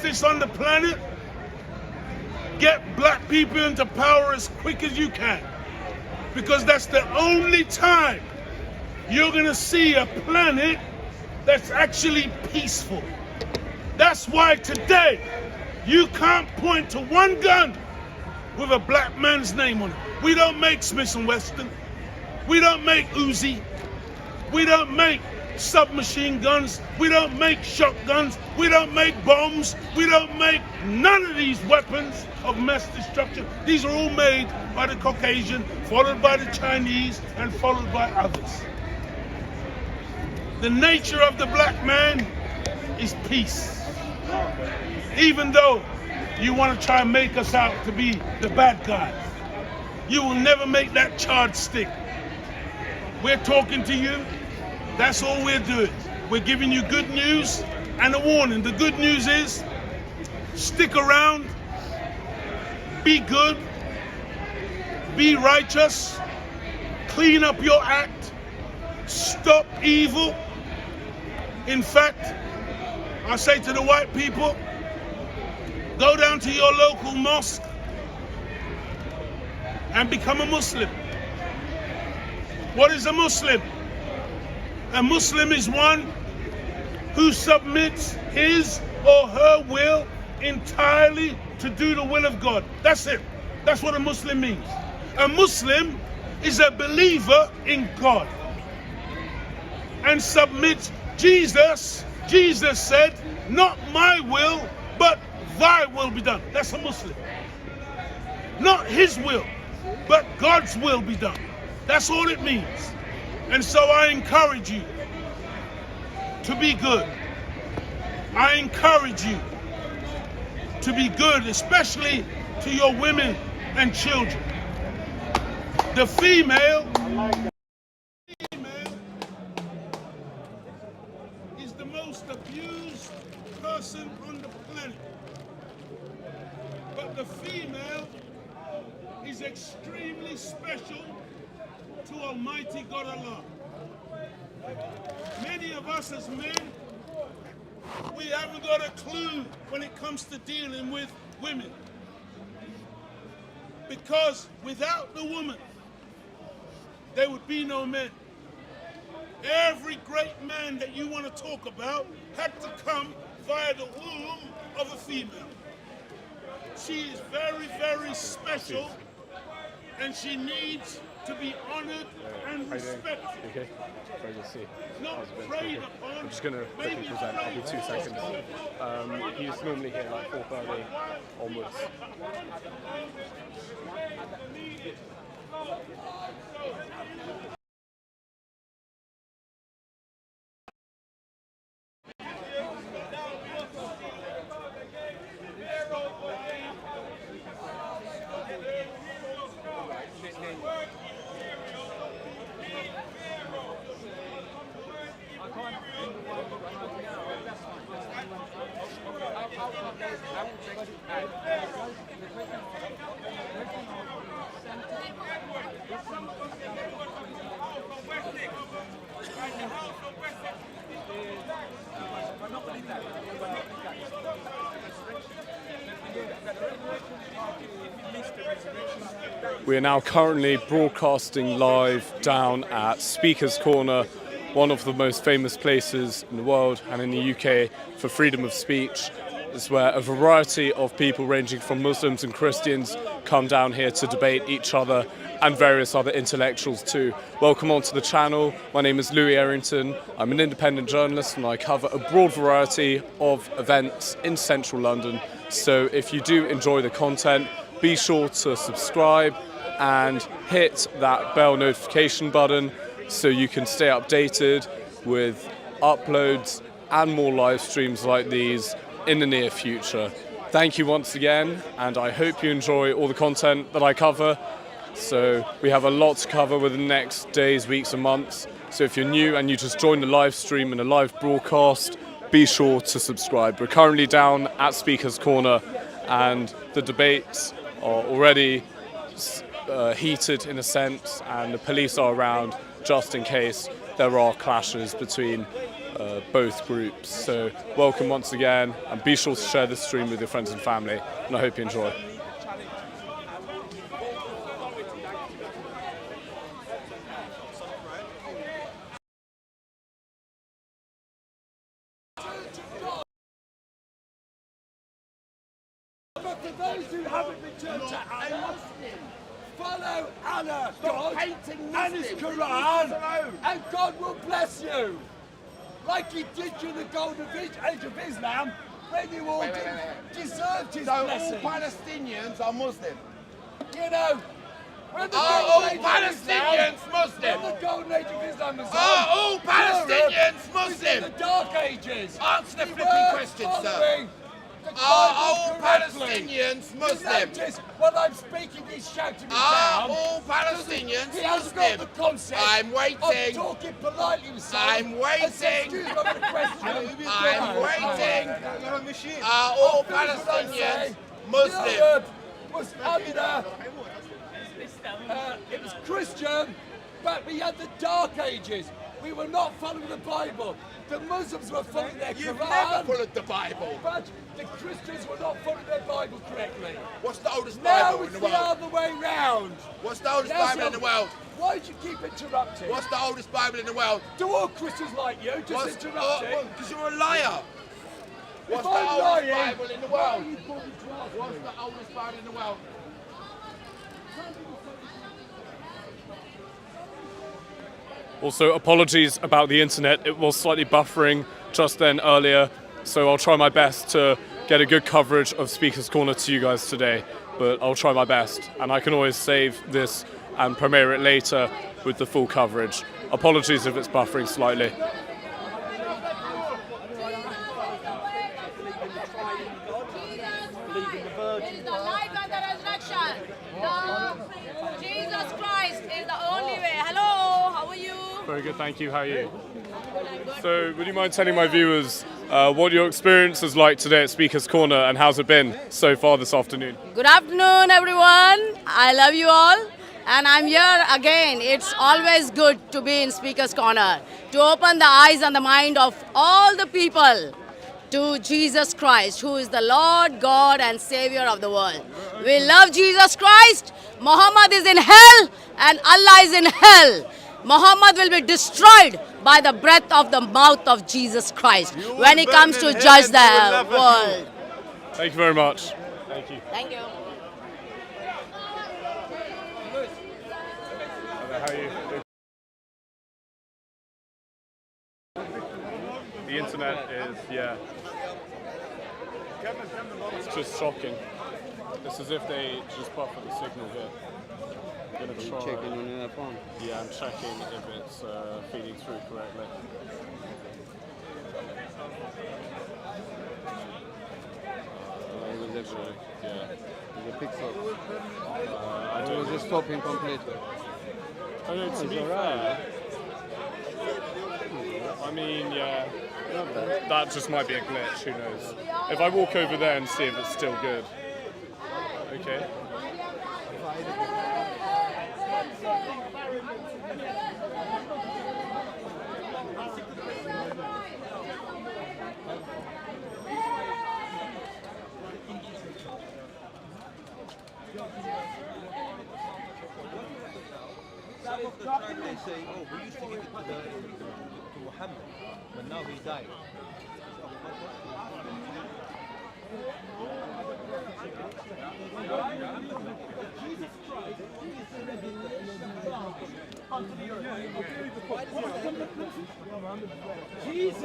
This on the planet, get black people into power as quick as you can, because that's the only time you're gonna see a planet that's actually peaceful. That's why today you can't point to one gun with a black man's name on it. We don't make Smith & Wesson. We don't make Uzi. We don't make submachine guns. We don't make shotguns. We don't make bombs. We don't make none of these weapons of mass destruction. These are all made by the Caucasian, followed by the Chinese, and followed by others. The nature of the black man is peace. Even though you want to try and make us out to be the bad guys, you will never make that charred stick. We're talking to you. That's all we're doing. We're giving you good news and a warning. The good news is, stick around, be good, be righteous, clean up your act, stop evil. In fact, I say to the white people, go down to your local mosque and become a Muslim. What is a Muslim? A Muslim is one who submits his or her will entirely to do the will of God. That's it. That's what a Muslim means. A Muslim is a believer in God and submits. Jesus said, not my will, but thy will be done. That's a Muslim. Not his will, but God's will be done. That's all it means. And so I encourage you to be good. I encourage you to be good, especially to your women and children. The female is the most abused person on the planet. But the female is extremely special to Almighty God Allah. Many of us as men, we haven't got a clue when it comes to dealing with women. Because without the woman, there would be no men. Every great man that you want to talk about had to come via the womb of a female. She is very, very special, and she needs to be honored and respected. Okay. Very good to see. Not preyed upon. I'm just going to quickly present. I'll be 2 seconds. He's normally here like 4:30 onwards. We are now currently broadcasting live down at Speaker's Corner, one of the most famous places in the world and in the UK for freedom of speech. It's where a variety of people ranging from Muslims and Christians come down here to debate each other, and various other intellectuals too. Welcome onto the channel. My name is Louis Errington. I'm an independent journalist and I cover a broad variety of events in central London. So if you do enjoy the content, be sure to subscribe and hit that bell notification button so you can stay updated with uploads and more live streams like these in the near future. Thank you once again, and I hope you enjoy all the content that I cover. So we have a lot to cover within the next days, weeks and months. So if you're new and you just joined the live stream and a live broadcast, be sure to subscribe. We're currently down at Speaker's Corner and the debates are already heated in a sense, and the police are around just in case there are clashes between both groups. So welcome once again, and be sure to share this stream with your friends and family, and I hope you enjoy. But for those who haven't returned to Allah, follow Allah, God, and His Quran, and God will bless you. Like He did during the golden age of Islam, when you all deserved His blessing. All Palestinians are Muslim. You know, when the Are golden all age of Palestinians Islam, Muslim? when the golden age of Islam was Are all Europe Palestinians was in Muslim? the dark ages. Answer the We flipping weren't question, sir. following the Are Bible all correctly. Palestinians You Muslim? notice when I'm speaking, he's shouting me Are down. all Palestinians He hasn't got the Muslim? concept I'm waiting. of talking politely with someone. I'm waiting. And says, excuse me, I've got a question. I'm waiting. Are all Palestinians Muslim? Europe was under, it was Christian, but we had the Dark Ages. We were not following the Bible. The Muslims were following their You've Quran. never followed the Bible. But the Christians were not following their Bible correctly. What's the oldest Now Bible in it's the the world? other way round. What's the oldest Now, Bible in the world? Why do you keep interrupting? What's the oldest Bible in the world? Do all Christians like you just interrupting? Because you're a liar. What's the I'm oldest lying, Bible in the why are world? you bothering to ask me? What's the oldest Bible in the world? Also, apologies about the internet. It was slightly buffering just then earlier, so I'll try my best to get a good coverage of Speaker's Corner to you guys today, but I'll try my best, and I can always save this and premiere it later with the full coverage. Apologies if it's buffering slightly. Is the life and the resurrection. Jesus Christ is the only way. Hello, how are you? Very good, thank you. How are you? So, would you mind telling my viewers what your experience is like today at Speaker's Corner, and how's it been so far this afternoon? Good afternoon, everyone. I love you all. And I'm here again. It's always good to be in Speaker's Corner, to open the eyes and the mind of all the people to Jesus Christ, who is the Lord, God, and Savior of the world. We love Jesus Christ. Muhammad is in hell, and Allah is in hell. Muhammad will be destroyed by the breath of the mouth of Jesus Christ when he comes to judge the world. Thank you very much. Thank you. Thank you. How are you? The internet is, yeah. It's just shocking. It's as if they just buffer the signal here. I'm gonna try. Checking on your phone. Yeah, I'm checking if it's feeding through correctly. It was actually, Yeah. the pixel. I It don't was just stopping completely. I know, to it's be alright. fair, I mean, yeah, Not bad. that just might be a glitch, who knows. If I walk over there and see if it's still good. Okay. They say, oh, we used to give it to Muhammad, but now he died. Jesus,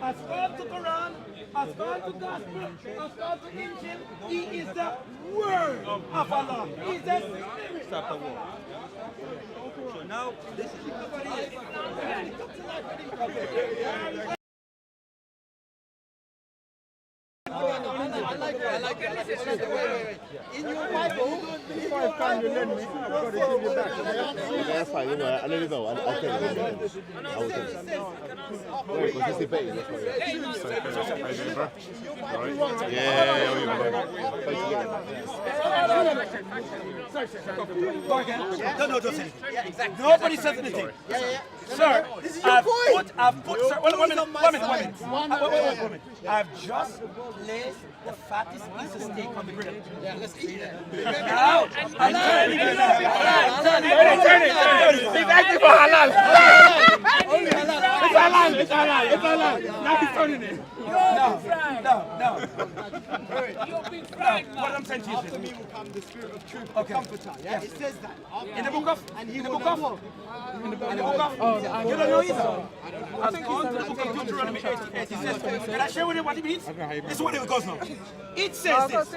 as far to Quran, as far to Gospel, as far to Injil, He is the Word of Allah. He is the Spirit. Stop the war. So now, this is In your Bible, That's fine, you know, I let it go. I'll tell you. I will tell you. Wait, because it's debating, that's why. no, don't say anything. Nobody says anything. Sir, I've put, sir, wait a minute. I've just placed the fattest piece of steak on the grill. Yeah, let's eat it. Now, I'm turning it. Turn it. He's acting for halal. It's halal. Now he's turning it. No. What I'm saying to you is After me will come the Spirit of truth, okay. Comforter. Yeah, it says that. In the book of? And he In the will book know of? what? In the book of? You don't know either. I think it's in the book of Deuteronomy 8. It says, can I share with you what it means? This is what it goes now. It says this.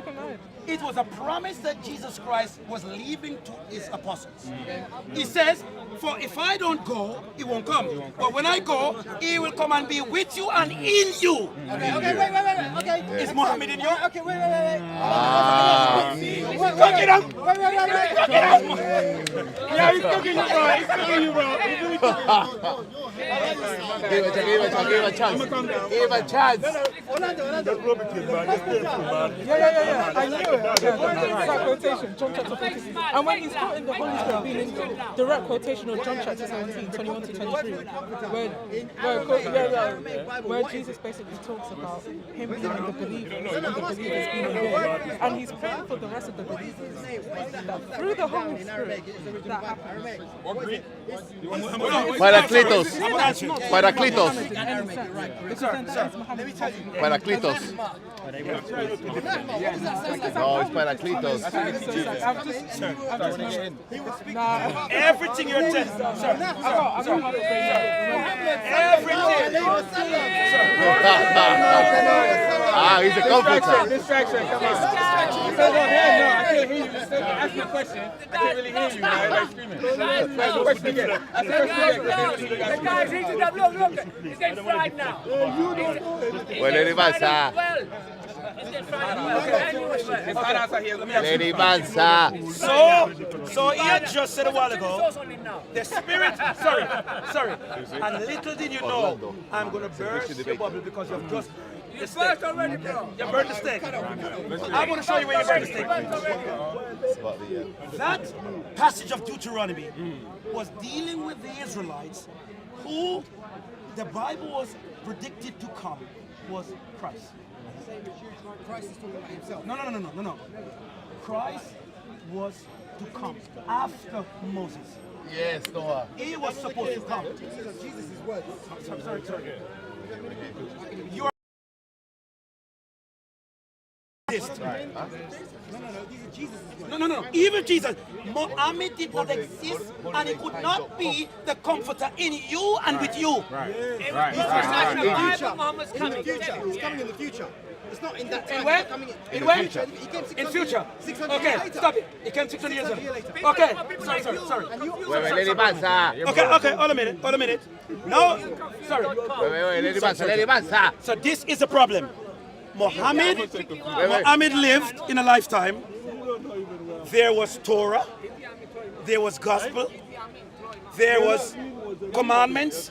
It was a promise that Jesus Christ was leaving to his apostles. He says, for if I don't go, he won't come. But when I go, he will come and be with you and in you. Okay, wait. Okay. Is Muhammad in you? Okay, wait. Cook it up! Cook it up! Yeah, he's cooking you, bro. He's cooking you, bro. Give a chance. Give a chance. Yeah. I knew it. That quotation, John chapter 14. And when he's quoting the Holy Spirit being in direct quotation of John chapter 17, 21 to 23, where Jesus basically talks about him being the believer and the believers being in him. And he's praying for the rest of the believers that through the Holy Spirit that happens. Paracletos. Paracletos. No, it's Paracletos. Everything you're telling, He's a comforter. Distraction, come on. I can't hear you. Ask me a question. I can't really hear you, man. Like screaming. Ask the question again. The guy's eating up. Look. He's getting fried now. Lady Mansa. Lady Mansa. So he had just said a while ago, the Spirit, sorry, and little did you know, I'm going to burst your bubble because you've just, you burst already, bro. You burned the steak. I'm going to show you where you burned the steak. That passage of Deuteronomy was dealing with the Israelites who the Bible was predicted to come was Christ. Christ is talking about himself. No. Christ was to come after Moses. Yes, Noah. He was supposed to come. Jesus' words. Sorry. You are this. No, these are Jesus' words. No. Even Jesus, Muhammad did not exist, and he could not be the comforter in you and with you. Muhammad's coming. He's coming in the future. It's not in that time. In where? In where? He came 600 In future. 600 Okay, years later. stop it. He came 600 years ago. Okay, sorry. Wait, Lady Mansa. Okay, hold a minute. No, sorry. Wait, Lady Mansa. So this is a problem. Muhammad lived in a lifetime. There was Torah, there was gospel, there was commandments,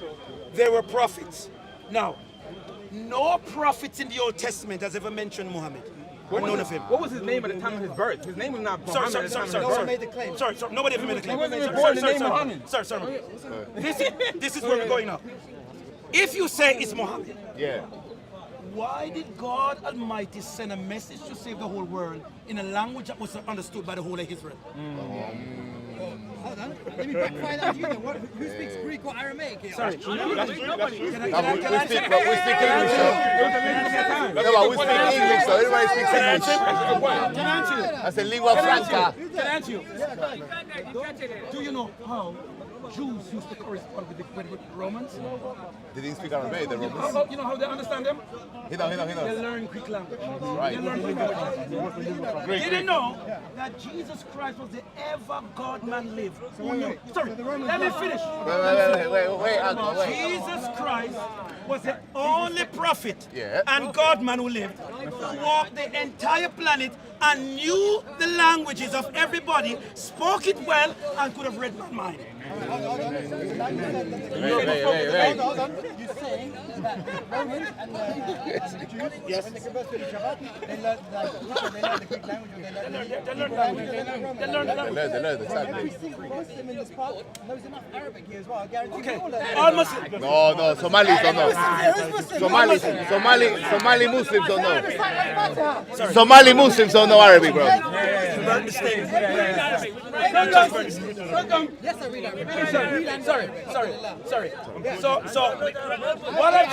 there were prophets. Now, no prophet in the Old Testament has ever mentioned Muhammad. Or none of him. What was his name at the time of his birth? His name was not Muhammad. Sorry. No one made the claim. Sorry, nobody ever made a claim. He wasn't even born the name Muhammad. Sorry. This is where we're going now. If you say it's Muhammad, Yeah. why did God Almighty send a message to save the whole world in a language that was understood by the whole of Israel? Hold on. Let me backfire that to you then. Who speaks Greek or Aramaic here? Sorry. We speak English, so. No, but we speak English, so everybody speaks English. Can I answer you? That's a lingua franca. Can I answer you? Do you know how Jews used to correspond with the Romans? They didn't speak Aramaic, the Romans. You know how they understand them? He knows. They learn Greek language. Right. They learn Greek language. Did you know that Jesus Christ was the ever God-man lived? Who knew? Sorry, let me finish. Wait, Uncle, wait. Jesus Christ was the only prophet Yeah. and God-man who lived, who walked the entire planet and knew the languages of everybody, spoke it well, and could have read my mind. Wait. Hold on. You're saying that the Romans and the Jews, when they conversed with each other, they learned the Greek language, or they learned the Hebrew language. They learned, exactly. Every single Muslim in this part knows enough Arabic here as well. I guarantee you all All Muslims. No, Somalis don't know. Somali Muslims don't know. Somali Muslims don't know Arabic, bro. Yes, Yes, I read Arabic. Sorry. So what I've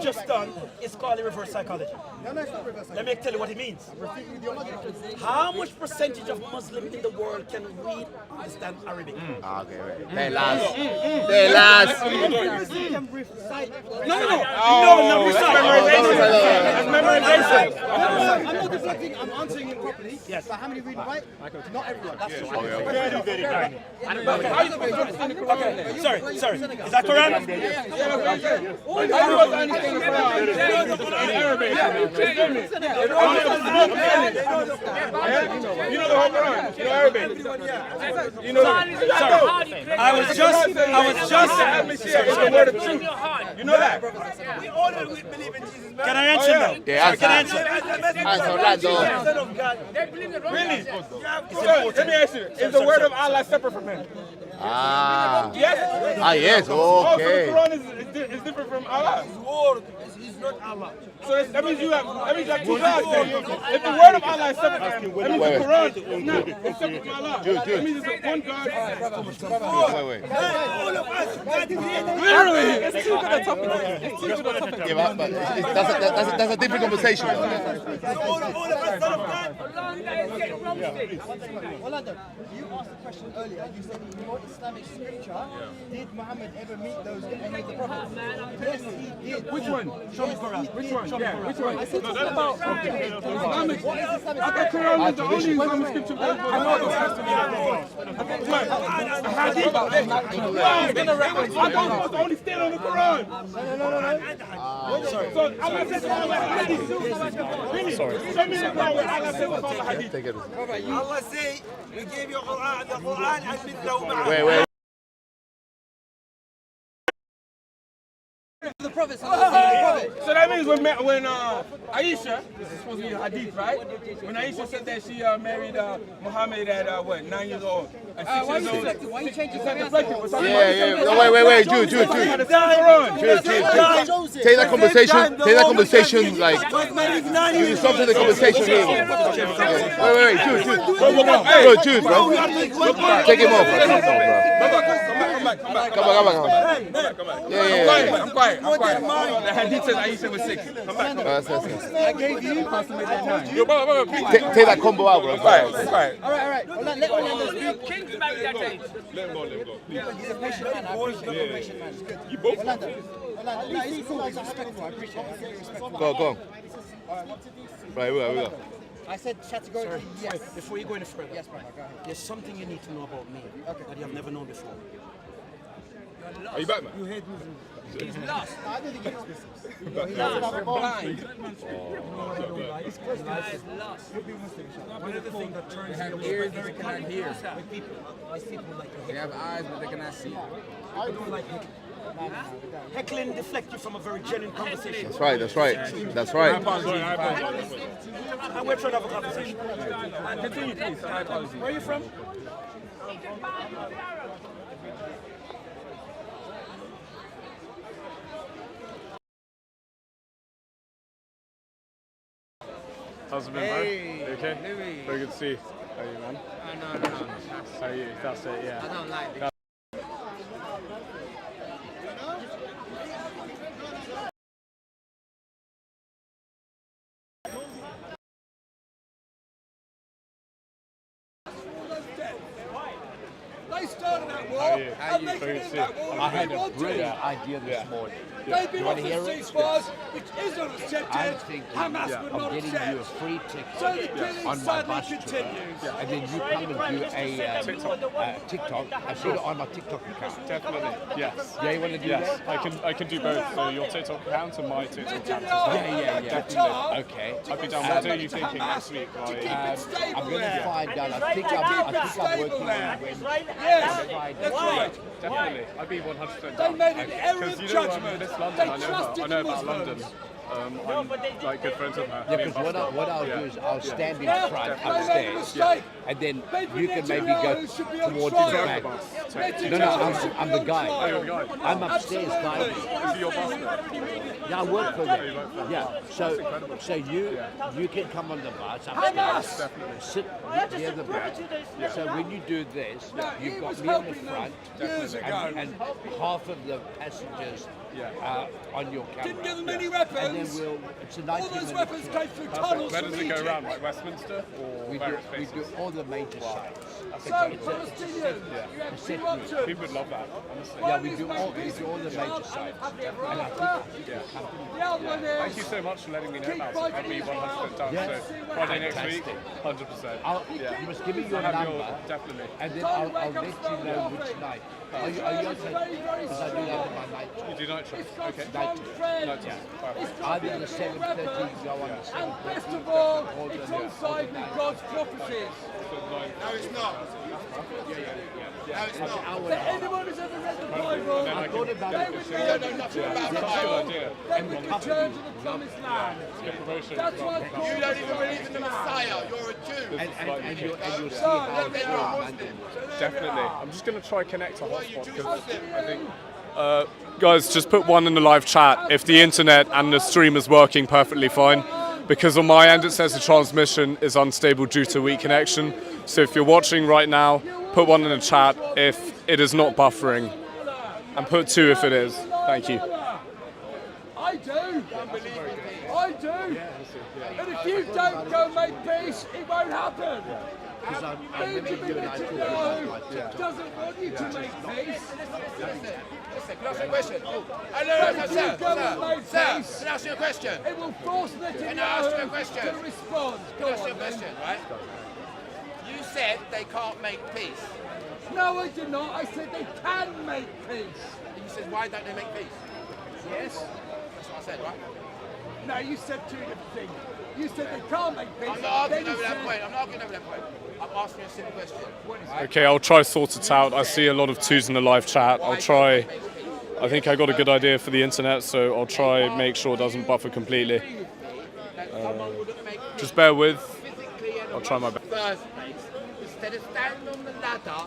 just done is called reverse psychology. No, it's not reverse. Let me tell you what it means. How much percentage of Muslims in the world can read, understand Arabic? Okay, wait. They last. Can recite. No, recite. That's memorization. I'm not deflecting. I'm answering it properly. Yes. But how many read right? Not everyone. That's just Sorry. Is that Quran? You know the whole Quran. You know Arabic. You know. I was just. It's the word of truth. You know that. Can I answer now? Yeah, Can I answer? Really? Let me ask you. Is the word of Allah separate from him? Yes. Yes, okay. So the Quran is different from Allah. He's not Allah. So that means you have two gods. Then. If the word of Allah is separate from him, that means the Quran is not. It's separate from Allah. That means it's one God. Wait. Literally. It's too good a topic. It's too good a topic. Yeah, but that's a different conversation. Orlando, you asked a question earlier. You said in your Islamic scripture, did Muhammad ever meet any of the prophets? Yes, he did. Which one? Show me Quran. Which one? Yeah, which one? I said talking about Islamic. what is Islamic? I thought Quran was the only Islamic scripture. I know it has to be I thought it was only stand on the Quran. No. So Allah said to follow hadith. Really? Show me the Quran where Allah said to follow hadith. Allah say, we gave you Quran, the Quran and mithlahu Wait. The Prophet. So that means when Aisha, this is supposed to be a hadith, right? When Aisha said that she married Muhammad at 9 years old, at 6 years old. Why you changing Is that deflected? Yeah. No, wait. Jude. Take that conversation like. You stop to the conversation here. Wait, Jude. Bro, Jude, bro. Take him off, bro. Come on. Yeah. I'm quiet. The hadith says Aisha was 6. Come back. I gave you. Yo, bro, please. Take that combo out, bro. Quiet. All right. Well, let Orlando speak. King's married that age. Let him go. He's a patient man. I appreciate it. Patient man. You both. Orlando, he's cool. He's respectful. I appreciate it. Respectful. Go on. Right, we go. I said categorically yes. Before you go any further, Yes, brother. Go ahead. there's something you need to know about me that you have never known before. Are you back, man? He's lost. I don't think he's business. Blind. One of the things that turns me away Ears, they cannot hear. These people like to They have eyes, but they cannot see. I don't like heckling. Heckling deflects you from a very genuine conversation. That's right. I apologize. And we're trying to have a conversation. Continue, please. My apologies. Where are you from? How's it been, bro? You okay? Very good to see you. How are you, man? No. How are you? That's it, yeah. I don't like it. They started that war, How are you? and they can end that war I if had they a want to. brilliant idea this morning. They've been You want to offered hear it? ceasefires, which is not I'm accepted. thinking Hamas would of not getting accept. you a free ticket So the killing on my sadly bus tour, continues. and then you come and do a TikTok. I put it on my TikTok account. Definitely, yes. Yeah, you want to do Yes, that? I can do both. So your TikTok account and my TikTok account as well. Yeah. Definitely. Okay. I'd be down. What are you thinking next week? Like, I'm going to find out. I think I'm working on Wednesday. Yes, Friday. that's right. definitely. I'd be 100% They down. made an error Because of you know, judgment. this London, They I know trusted about Muslims. London. I'm like good friends with her. Yeah, because what I'll do is I'll stand in front They made a upstairs, mistake. and then Maybe you can maybe go Netanyahu should be on towards trial. the back. Netanyahu I'm the guy. Oh, you're the guy. I'm upstairs, guy. Is he your boss now? Yeah, I work for them. Yeah, so you can come on the bus upstairs, sit near the back. So when you do this, you've got me on the front, and half of the passengers on your camera. Didn't give them any And weapons. then it's a All 90 those weapons came through tunnels Where from does it go Egypt. around? Like Westminster or We various do places? all the major sites. So, Palestinians, you have 2 options. People would love that, honestly. Yeah, we do all the major sites. And I think The other one Thank is you so much for letting me know keep about it. I'd be fighting 100% down. Yes. So Friday next week, Fantastic. 100%. you must give me your Have number, your, definitely. and then I'll let you know which night. Are you okay? Because I do that on my night. You do night shift. Okay. strong friends. Night shift. Perfect. Either the 7:30, go on the And 7:30. best of all, it's on side with God's prophecies. No, it's not. No, it's not. For anyone who's ever read the Bible, I thought about they it. would You don't know nothing about the Bible. idea. they would return to the promised land. Get promotion. That's why You God don't even believe in the Messiah. You're a Jew. And you'll see So, how let me it's know. on Monday. Definitely. I'm just going to try connect to What are you, hotspot Jewish because Muslim? I think. Guys, just put one in the live chat if the internet and the stream is working perfectly fine. Because on my end it says the transmission is unstable due to weak connection. So if you're watching right now, put one in the chat if it is not buffering. And put 2 if it is. Thank you. I do. I do. And if you don't go make peace, it won't happen. Because I remember you and I talking about Netanyahu doesn't want you to make peace. Listen, can I ask you a question? But if you go and make peace, Can I ask you a question? it will force Can I ask you a Netanyahu question? to respond. Can I ask you a question, right? You said they can't make peace. No, I did not. I said they can make peace. And you said, why don't they make peace? Yes. That's what I said, right? No, you said 2 different things. You said they can't make peace. I'm not Then arguing you over that said- point. I'm not arguing over that point. I'm asking you a simple question. Okay, I'll try sort it out. I see a lot of 2s in the live chat. I'll try. I think I got a good idea for the internet, so I'll try make sure it doesn't buffer completely. Just bear with. I'll try my best. First place, instead of standing on the ladder,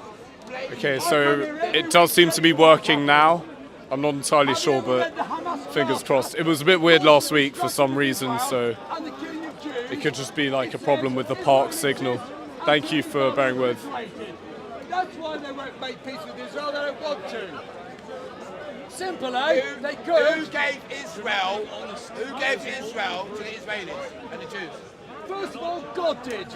Okay, so it does seem to be working now. I'm not entirely sure, but fingers crossed. It was a bit weird last week for some reason, so And the killing of Jews. it could just be like a problem with the park signal. Thank you for bearing with. That's why they won't make peace with Israel. They don't want to. Simple, eh? They could. who gave Israel to the Israelis and the Jews? First of all, God did.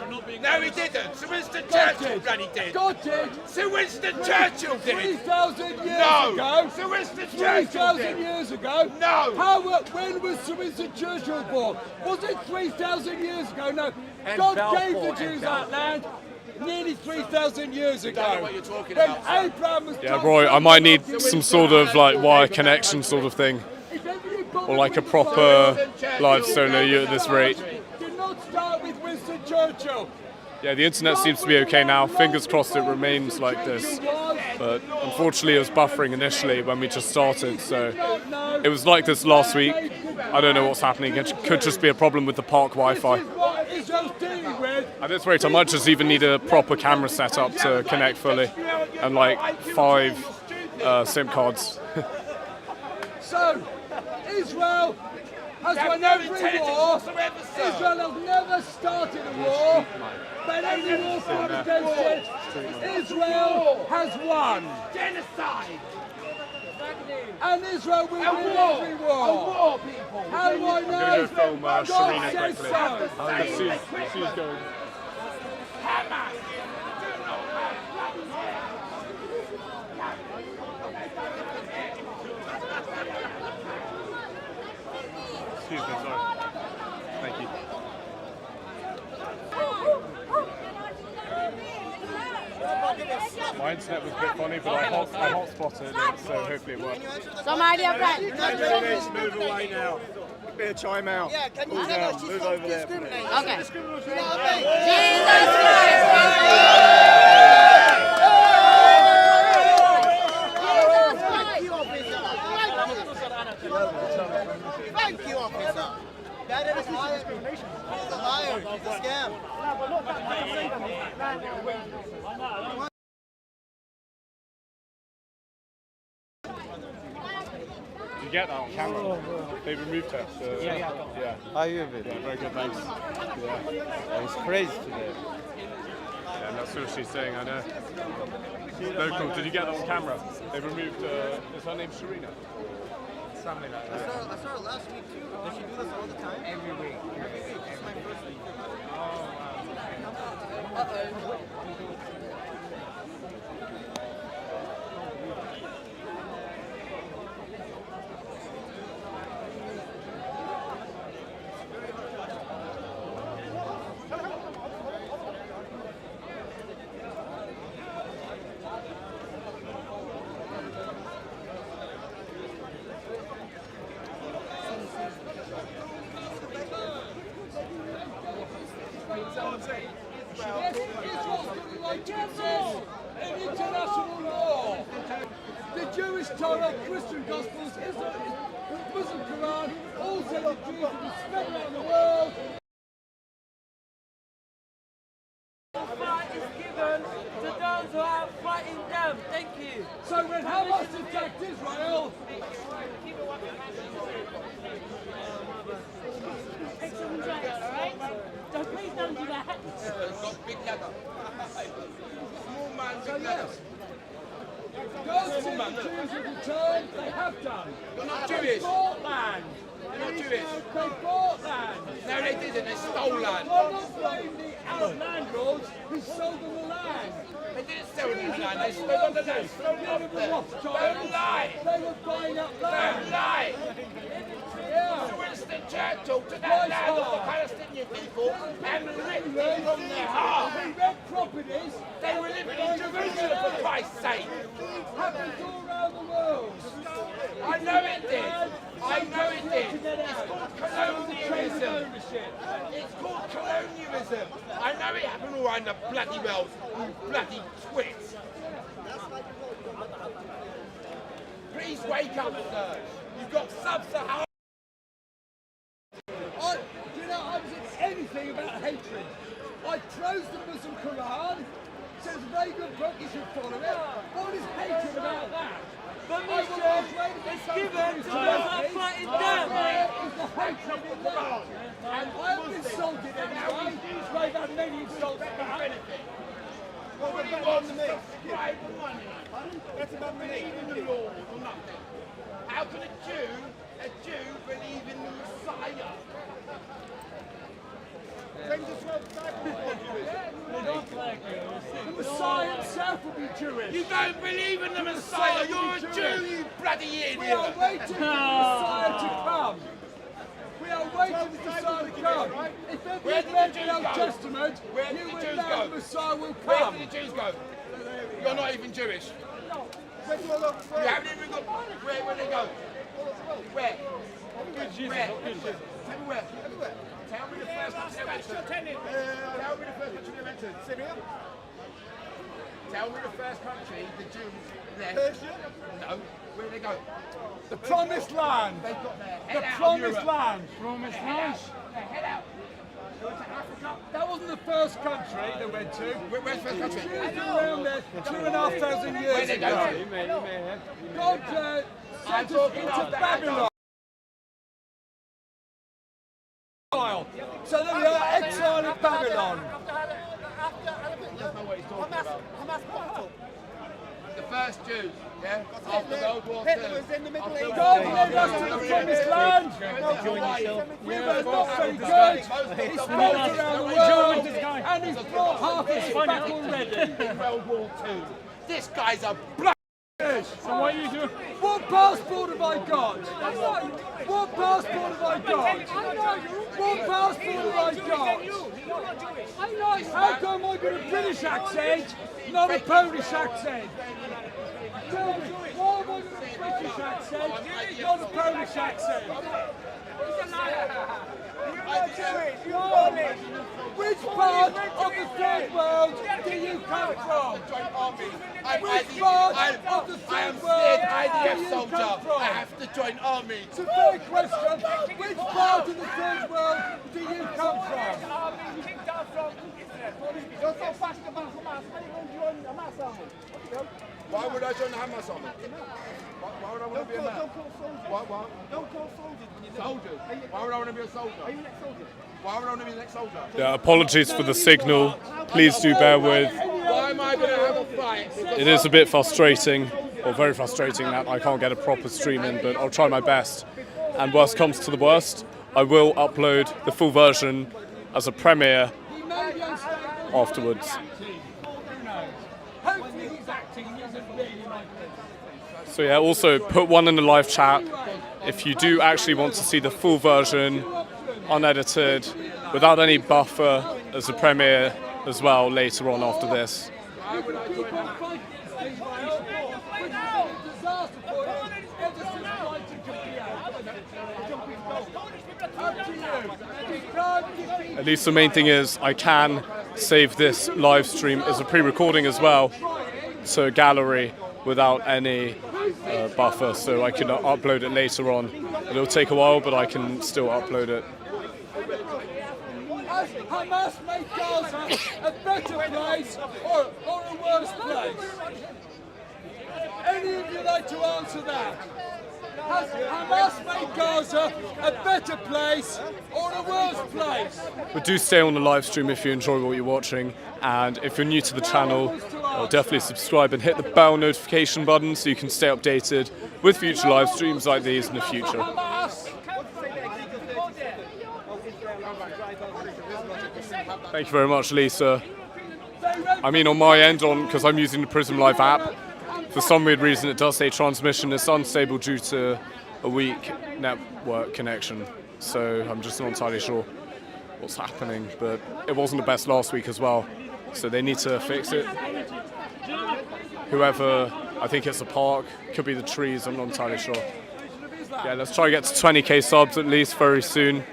No, he didn't. Sir Winston God Churchill did. bloody did. God did. Sir Winston Churchill did. 3,000 years No. ago. Sir Winston Churchill 3,000 did. years ago. No. When was Sir Winston Churchill born? Was it 3,000 years ago? No. And God Balfour gave the and Jews that land nearly 3,000 years ago. know what you're talking when about, sir. Abraham was Yeah, told Roy, I to might go need to some Israel. sort of like wire connection sort of thing. If ever you bother Or like a with proper Israel, live solo at this rate. did not start with Winston Churchill. Yeah, the internet seems to be okay now. Fingers crossed it remains like this. But unfortunately it was buffering initially when we just started, so it was like this last week. I don't know what's happening. It could just be a problem with the park Wi-Fi. This is what Israel's dealing with. At this rate, I might just even need a proper camera setup to connect fully, and like 5 SIM cards. So, Israel has Have won no every intelligence war. whatsoever, sir. Israel has never started a war, but every war fought against it. Israel has won. Genocide. And Israel will A win war. every A war. war, people. How do I I'm know? gonna go film God Serena says quickly. so. She's going. Hamas. Do not have bloody hair. Excuse me, sorry. Thank you. My internet was a bit funny, but I hotspotted it, so hopefully it works. So, my dear friend. Let's move away now. A bit of time out. Yeah, can you Cool tell down. us she's Move not over there. discriminating? Okay. You know what I mean? Jesus Christ. Thank you, officer. That is discrimination. He's a liar. It's a scam. Did you get that on camera? They removed her. So, yeah. How are you, Vid? Yeah, very good, thanks. Yeah. It's crazy today. Yeah, and that's what she's saying, I know. Local, did you get that on camera? They removed, is her name Sharina? Something like that. I saw her last week too. Does she do this all the time? Every week. Every week. This is my first week. Oh, wow. Uh-oh. In international law, the Jewish Torah, Christian Gospels, Muslim Quran, all say that Jews will be spread around the world. Fight is given to those who are fighting them. Thank you. So when Hamas attacked Israel, Take some drinks, alright? Don't please don't do that. so yes, God said the Jews would return, they have done. You're not They Jewish. bought land. You're not Jewish. They bought land. No, they didn't. They stole land. I'm not blaming the Arab landlords who sold them the land. They didn't sell them the land. They stole on the land. Don't lie. They were buying up land. Don't lie. Yeah. Winston Churchill took that land off the Palestinian people and ripped it from their heart. We rent properties. They were living in Jerusalem, for Christ's sake. Happens all around the world. I know it did. I know it did. It's called colonialism. It's called colonialism. I know it happened all around the bloody world, you bloody twits. Please wake up, sir. You've got sub-Saharan. Do you know, I wasn't anything about hatred. I chose the Muslim Quran, so it's a very good book, you should follow it. What is hatred about that? Permission is given to those who are fighting them. Where is the hatred in that? And I have been insulted anyway. I've had many insults back. What do you want to subscribe the money? That's about me. Believe in the law or nothing. How can a Jew believe in the Messiah? The Messiah himself will be Jewish. You don't believe in the Messiah. You're a Jew, you bloody idiot. We are waiting for the Messiah to come. We are waiting for the Messiah to come. If ever you read the Old Testament, you will know the Messiah will Where come. did the Jews go? You're not even Jewish. You haven't even got. Where will they go? Where? Where? Tell me where. Everywhere. Tell me the first country they went to. Tell me the first country they went to. Syria? Tell me the first country the Jews left. Persia? No. Where did they go? The Promised Land. They got their head The out of Promised Europe. Land. Promised Land. Their head out. They went to Africa. That wasn't the first country they went to. Where's the first country? Jews were around there 2,500 years Where they go ago. to? God I'm sent us talking into about the Babylon. So then we are exiled in Babylon. The first Jews, yeah? After World War II. Hitler was in the Middle East. God led us to the Promised Land. We were not very good. He's brought around the world, and he's brought half of us back already. In World War II. This guy's a bloody So what are you doing? What passport have I got? What passport have I got? What passport have I got? How come I got a British accent, not a Polish accent? Tell me, why have I got a British accent, not a Polish accent? Which part of the third world do you come from? Which part of the third world do you come from? I have to join army. It's a fair question. Which part of the third world do you come from? Why would I join the Hamas army? Why would I want to be a man? Why? Don't call soldiers when you're Soldiers? Why would I want to be a soldier? Are you an ex-soldier? Why would I want to be an ex-soldier? Yeah, apologies for the signal. Please do bear with. Why am I going to have a fight? It is a bit frustrating, or very frustrating, that I can't get a proper stream in, but I'll try my best. And worst comes to the worst, I will upload the full version as a premiere afterwards. So yeah, also put one in the live chat if you do actually want to see the full version, unedited, without any buffer, as a premiere as well later on after this. At least the main thing is I can save this live stream as a pre-recording as well to a gallery without any buffer, so I can upload it later on. It'll take a while, but I can still upload it. Hamas made Gaza a better place or a worse place? Any of you like to answer that? Has Hamas made Gaza a better place or a worse place? But do stay on the live stream if you enjoy what you're watching, and if you're new to the channel, definitely subscribe and hit the bell notification button so you can stay updated with future live streams like these in the future. Thank you very much, Lisa. I mean, on my end, because I'm using the Prism Live app, for some weird reason it does say transmission is unstable due to a weak network connection. So I'm just not entirely sure what's happening, but it wasn't the best last week as well. So they need to fix it. Whoever, I think it's a park, could be the trees, I'm not entirely sure. Yeah, let's try to get to 20k subs at least very soon.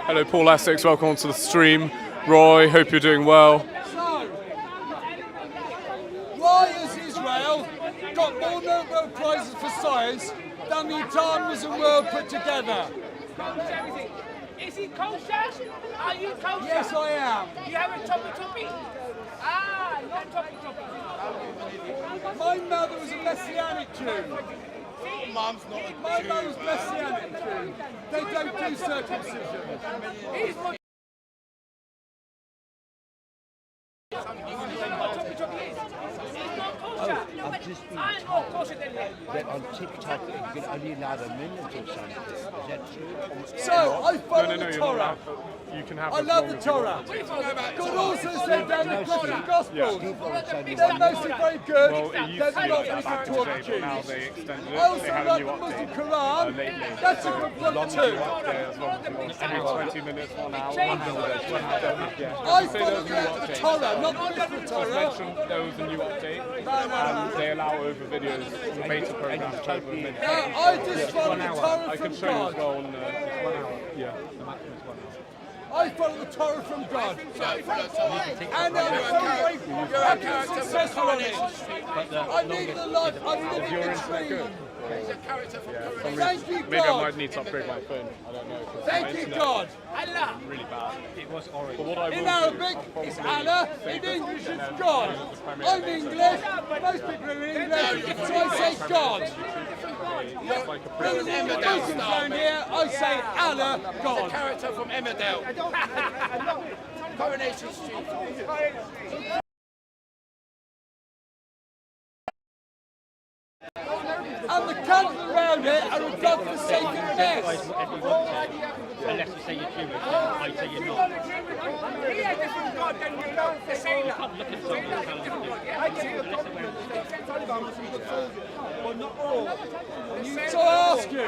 Hello Paul Essex, welcome onto the stream. Roy, hope you're doing well. So, why has Israel got more Nobel Prizes for science than the entire Muslim world put together? Is he kosher? Are you kosher? Yes, I am. You have a choppy? Ah, not choppy. My mother was a Messianic Jew. Mum's not a My Jew. mother's Messianic Jew. They don't do circumcision. I've just been told that on TikTok you can only allow a minute or something. Is that true? So, I follow the Torah. You can have I love the Torah. God also said down the Christian Gospels. They're mostly very good. Well, it used They're to be not like that back in the day, but now Jews. they extended it. I also They had a like new the Muslim update Quran. lately. That's a good book too. Every 20 minutes, 1 hour. I follow the Torah, not the Just Torah. mentioned there was a new update, and they allow over videos, beta programs over a minute. I just follow the Torah I can from show you as God. well on the 1 hour. Yeah, the maximum is 1 hour. I follow the Torah from God. And I'm very successful on it. I need the life. I'm living the dream. Thank you, Maybe I God. might need to upgrade my phone. I don't know. Thank you, God. Allah. Really bad. It was orange. But what I will In do, Arabic, I'll it's probably Allah. save In it English, and it's then God. use the Premier I'm League. English. Most people are English. So I say God. It's like a When pretty the Muslims down here, I say Allah, God. Character from Emmerdale. Coronation Street. And the cattle around here it are a godforsaken mess. Unless you say you're Jewish, then I say you're not. So I ask you,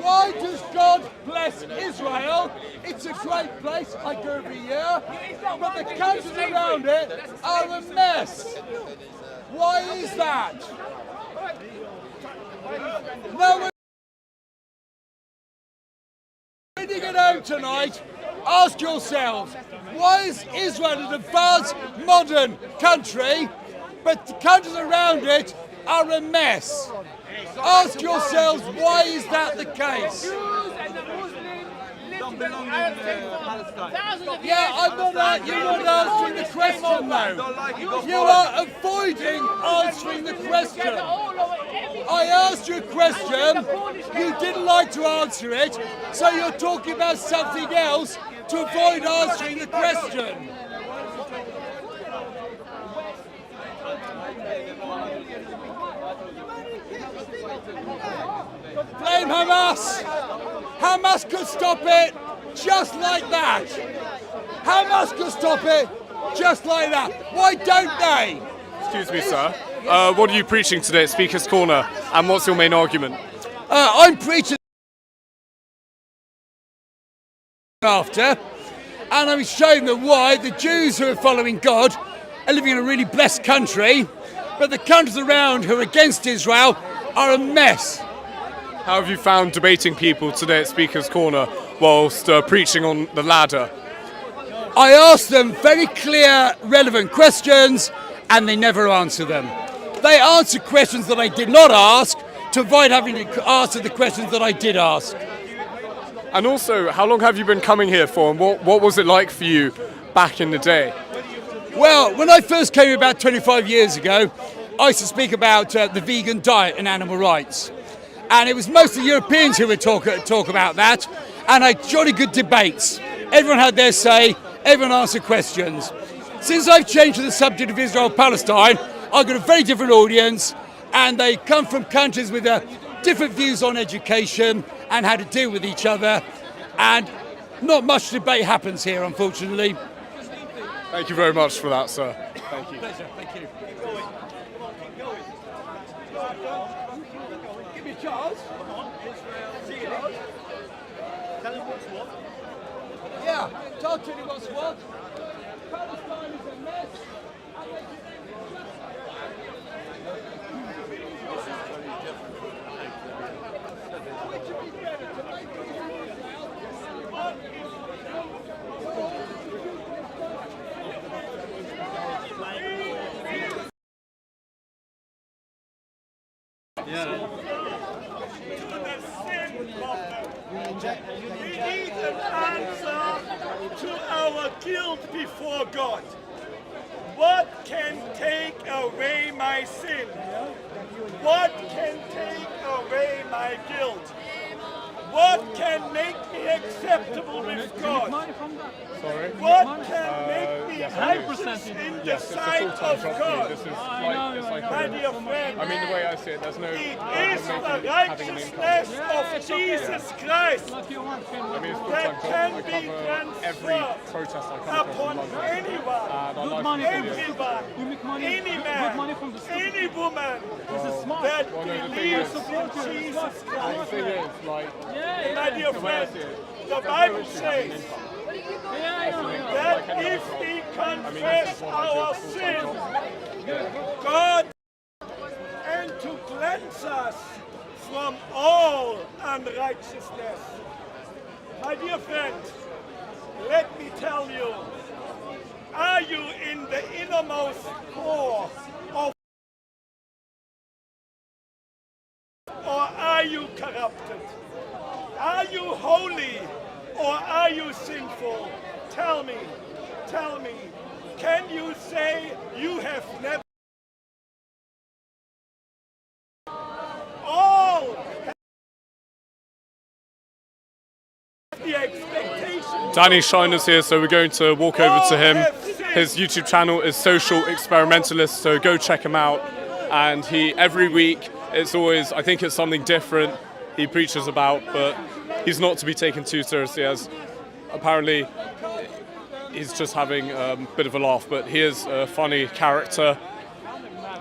why does God bless Israel? It's a great place, I go every year, but the countries around it are a mess. Why is that? No, when you get home tonight, ask yourselves, why is Israel an advanced, modern country, but the countries around it are a mess? Ask yourselves, why is that the case? Yeah, you're not answering the question though. You are avoiding answering the question. I asked you a question, you didn't like to answer it, so you're talking about something else to avoid answering the question. Blame Hamas! Hamas could stop it just like that. Hamas could stop it just like that. Why don't they? Excuse me, sir. What are you preaching today at Speaker's Corner, and what's your main argument? I'm preaching after, and I'm showing them why the Jews who are following God are living in a really blessed country, but the countries around who are against Israel are a mess. How have you found debating people today at Speaker's Corner whilst preaching on the ladder? I ask them very clear, relevant questions, and they never answer them. They answer questions that I did not ask to avoid having to answer the questions that I did ask. And also, how long have you been coming here for, and what was it like for you back in the day? Well, when I first came about 25 years ago, I used to speak about the vegan diet and animal rights. And it was mostly Europeans who would talk about that, and I had jolly good debates. Everyone had their say, everyone answered questions. Since I've changed to the subject of Israel-Palestine, I've got a very different audience, and they come from countries with different views on education and how to deal with each other, and not much debate happens here, unfortunately. Thank you very much for that, sir. Thank you. Pleasure, thank you. Give me a chance. Tell him what's what. Yeah, tell me what's what. Palestine is a mess. We need an answer to our guilt before God. What can take away my sin? What can take away my guilt? What can make me acceptable with God? Sorry? What can make me righteous in the sight of God? This is like My dear friend, I mean, the way I see it, there's no... it is the righteousness of Jesus Christ that can be transferred upon anyone, everyone, any man, any woman that believes in Jesus Christ. My dear friend, the Bible says that if we confess our sins, God and to cleanse us from all unrighteousness. My dear friend, let me tell you, are you in the innermost core of, or are you corrupted? Are you holy or are you sinful? Tell me, can you say you have never? All the expectations. Danny Shiner's here, so we're going to walk over to him. His YouTube channel is Social Experimentalist, so go check him out. And every week, it's always, I think it's something different. he preaches about, but he's not to be taken too seriously, as apparently he's just having a bit of a laugh, but he is a funny character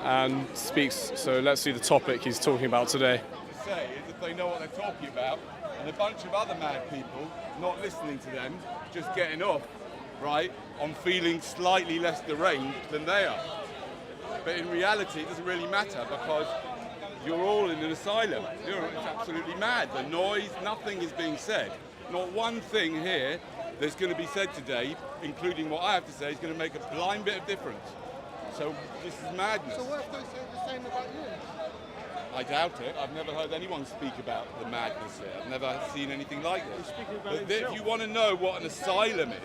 and speaks. So let's see the topic he's talking about today. Say is if they know what they're talking about, and a bunch of other mad people not listening to them, just getting off, right, on feeling slightly less deranged than they are. But in reality, it doesn't really matter because you're all in an asylum. It's absolutely mad. The noise, nothing is being said. Not one thing here that's going to be said today, including what I have to say, is going to make a blind bit of difference. So this is madness. So what if they say the same about you? I doubt it. I've never heard anyone speak about the madness here. I've never seen anything like this. But if you want to know what an asylum is,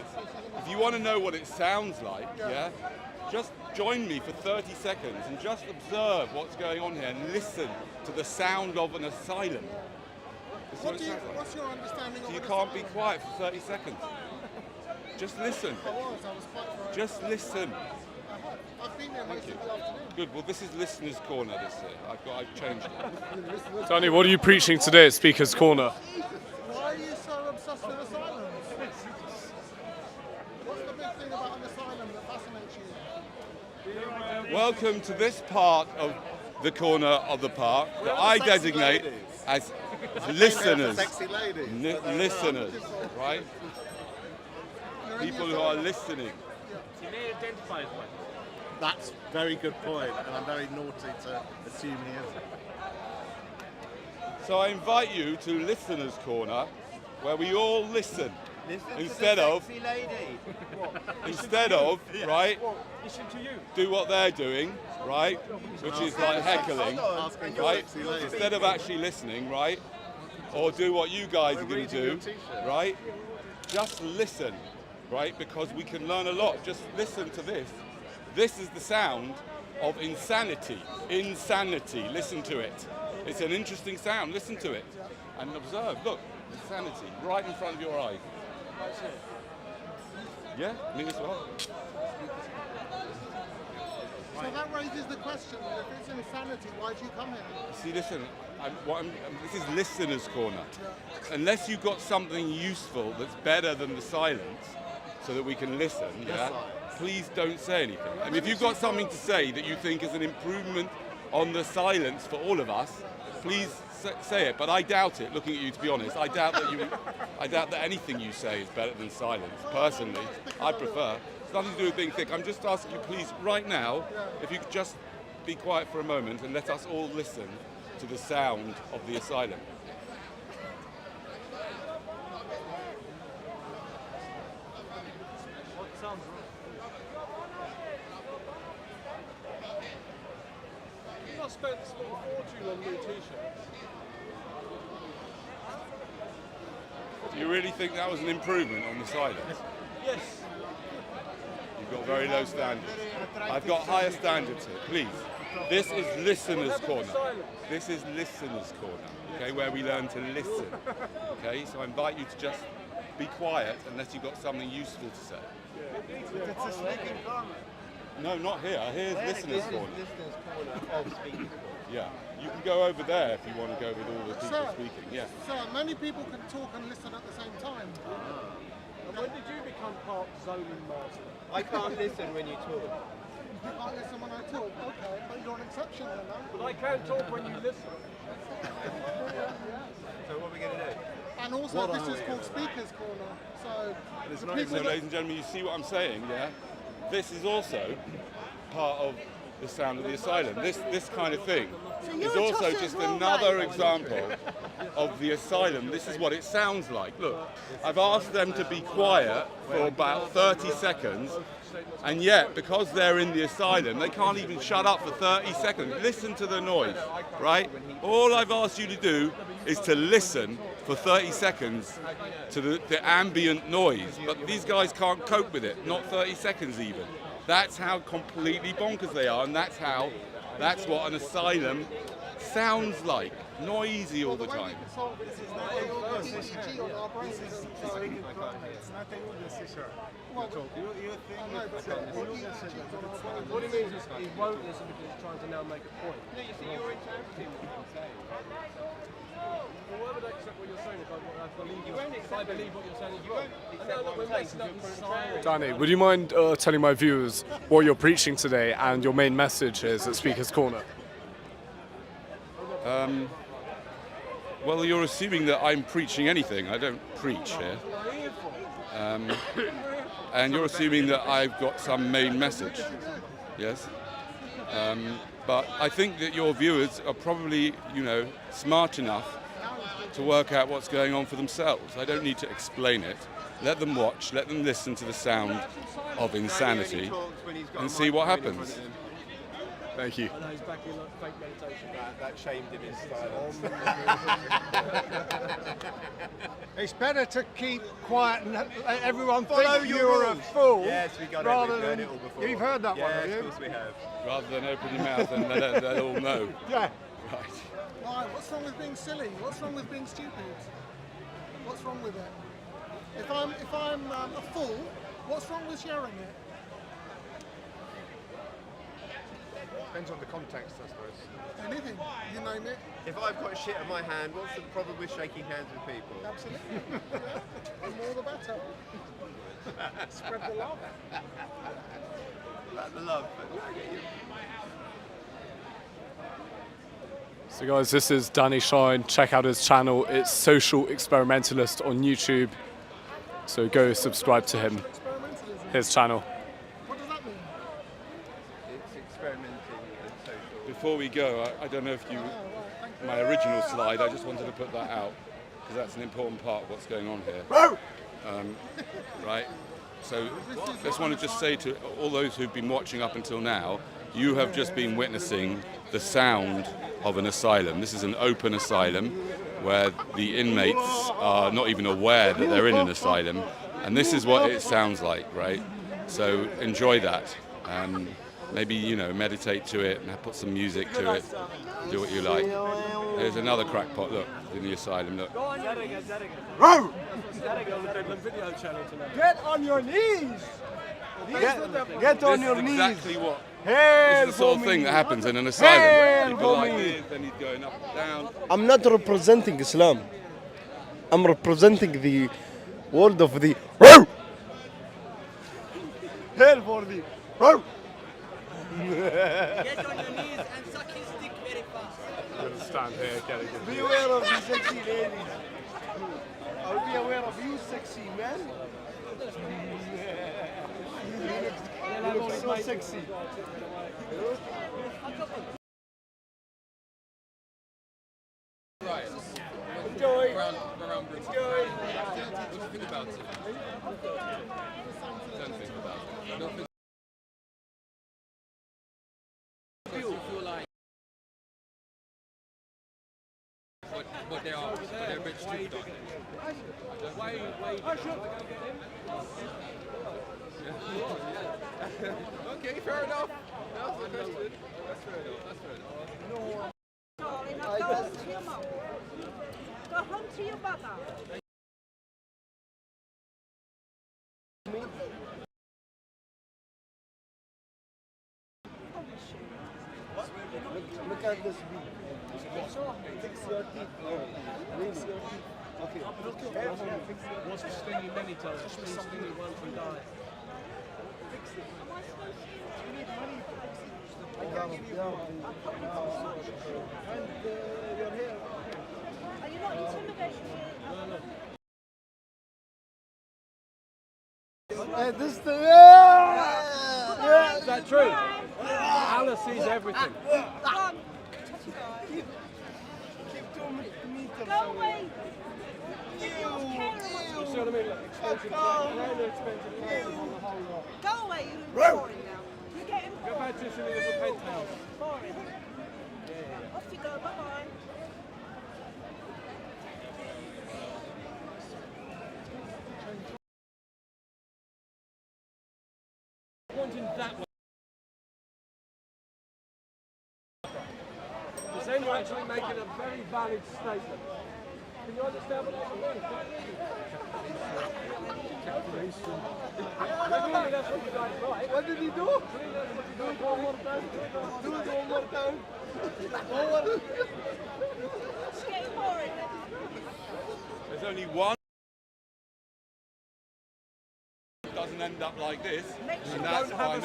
if you want to know what it sounds like, yeah, just join me for 30 seconds and just observe what's going on here and listen to the sound of an asylum. What's your understanding of So you can't be quiet for 30 seconds. Just listen. Just listen. I've been there most of the afternoon. Good. Well, this is Listener's Corner this year. I've changed it. Tony, what are you preaching today at Speaker's Corner? Why are you so obsessed with asylums? What's the big thing about an asylum that fascinates you? Welcome to this part of the corner of the park that I designate as listeners. Listeners, right? People who are listening. You may identify as one. That's a very good point, and I'm very naughty to assume he isn't. So I invite you to Listener's Corner, where we all listen. Instead of, right, do what they're doing, right, which is like heckling, right, instead of actually listening, right, or do what you guys are going to do, right, just listen, right, because we can learn a lot. Just listen to this. This is the sound of insanity. Insanity. Listen to it. It's an interesting sound. Listen to it and observe. Look, insanity right in front of your eyes. Yeah, me as well. So that raises the question, if it's insanity, why do you come here? See, listen, this is Listener's Corner. Unless you've got something useful that's better than the silence, so that we can listen, yeah, please don't say anything. I mean, if you've got something to say that you think is an improvement on the silence for all of us, please say it. But I doubt it, looking at you, to be honest. I doubt that anything you say is better than silence. Personally, I prefer. It's nothing to do with being thick. I'm just asking you, please, right now, if you could just be quiet for a moment and let us all listen to the sound of the asylum. I spent a fortune on new t-shirts. Do you really think that was an improvement on the silence? Yes. You've got very low standards. I've got higher standards here, please. This is Listener's Corner. This is Listener's Corner, okay, where we learn to listen. Okay, so I invite you to just be quiet unless you've got something useful to say. It's a sneaking corner. No, not here. Here's Listener's Corner. Listener's Corner of Speaker's Corner. Yeah, you can go over there if you want to go with all the people speaking. Yeah. So many people can talk and listen at the same time. And when did you become part zoning master? I can't listen when you talk. You can't listen when I talk. Okay, but you're an exception then, no? But I can talk when you listen. So what are we going to do? And also, this is called Speaker's Corner. So, So, ladies and gentlemen, you see what I'm saying, yeah? This is also part of the sound of the asylum. This kind of thing is also just another example of the asylum. This is what it sounds like. Look, I've asked them to be quiet for about 30 seconds, and yet, because they're in the asylum, they can't even shut up for 30 seconds. Listen to the noise, right? All I've asked you to do is to listen for 30 seconds to the ambient noise, but these guys can't cope with it, not 30 seconds even. That's how completely bonkers they are, and that's what an asylum sounds like, noisy all the time. What he means is he won't listen because he's trying to now make a point. No, you see, you're interpreting what I'm saying. Well, why would I accept what you're saying if I believe what you're saying is wrong? I know that we're messing up society. Danny, would you mind telling my viewers what you're preaching today and your main message is at Speaker's Corner? Well, you're assuming that I'm preaching anything. I don't preach here. And you're assuming that I've got some main message. Yes? But I think that your viewers are probably, smart enough to work out what's going on for themselves. I don't need to explain it. Let them watch, let them listen to the sound of insanity and see what happens. Thank you. I know he's back in fake meditation. That shamed him in silence. It's better to keep quiet and let everyone Follow think your you're rules. a fool. Yes, we got it. rather We've heard than, it all before. You've heard that one, have you? Of course we have. Rather than open your mouth and let they all know. Yeah. Right. Why? What's wrong with being silly? What's wrong with being stupid? What's wrong with it? If I'm a fool, what's wrong with sharing it? Depends on the context, I suppose. Anything, you name it. If I've got shit in my hand, what's the problem with shaking hands with people? Absolutely. Yeah. The more the better. Spread the love. Like the love, but I get you. So guys, this is Danny Shine. Check out his channel. It's Social Experimentalist on YouTube. So go subscribe to him, his channel. What does that mean? It's experimenting and social. Before we go, I don't know if my original slide, I just wanted to put that out because that's an important part of what's going on here. Right? So I just want to just say to all those who've been watching up until now, you have just been witnessing the sound of an asylum. This is an open asylum where the inmates are not even aware that they're in an asylum. And this is what it sounds like, right? So enjoy that. Maybe, meditate to it and put some music to it. Do what you like. There's another crackpot, look, in the asylum, look. Get on your knees! Get on your knees! Exactly what. Hail This is the sort of thing that happens in an asylum. People like this, then he's going up and down. I'm not representing Islam. I'm representing the world of the Hail for the Get on your knees and suck his dick very fast. I'm going to stand here, get it. Beware of the sexy ladies. I'll be aware of you, sexy man. You look so sexy. Right. Enjoy. Around Enjoy. What do you think about it? Don't think about it. Don't think. You feel like but they're a bit stupid, aren't they? Why? Okay, fair enough. That's the question. That's fair enough. Go home to your mom. Go home to your mother. Look at this bee. Fix your teeth. Fix your teeth. Okay. What's the stingy many times? Stingy once and die. Fix it. You need money to fix it. And your hair. Are you not intimidated? This the Is that true? Allah sees everything. Keep 2 meters Go away. You see what I mean? Like expensive clothes on the whole lot. Go away, you're boring now. You're getting Go back to some little penthouse. boring. Off you go, bye-bye. Pointing that way. Because then you're actually making a very valid statement. Can you understand what I mean? What did he do? Do it one more time. Do it one more time. There's only one that doesn't end up like this, and that's by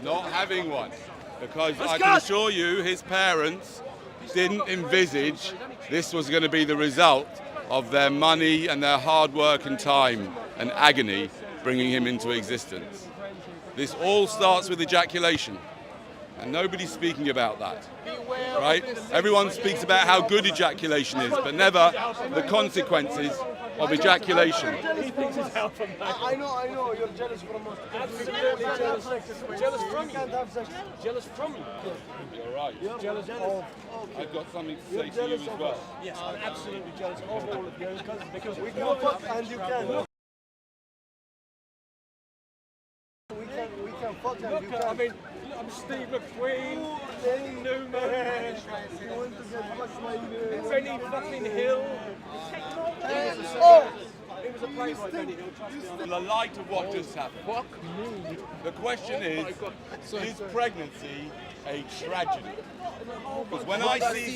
not having one. Because I can assure you, his parents didn't envisage this was going to be the result of their money and their hard work and time and agony bringing him into existence. This all starts with ejaculation, and nobody's speaking about that, right? Everyone speaks about how good ejaculation is, but never the consequences of ejaculation. I know, you're jealous from us. Absolutely jealous. Jealous from you. Can't have sex. Jealous from you. You're right. You're jealous. I've got something to say to you as well. Yes, I'm absolutely jealous of all of you because We can fuck and you can. We can fuck and you can. I mean, I'm Steve McQueen, Newman, You want to get fucked by Benny fucking Hill. It was a playboy, Benny Hill. In the light of what just happened, the question is pregnancy a tragedy? Because when I see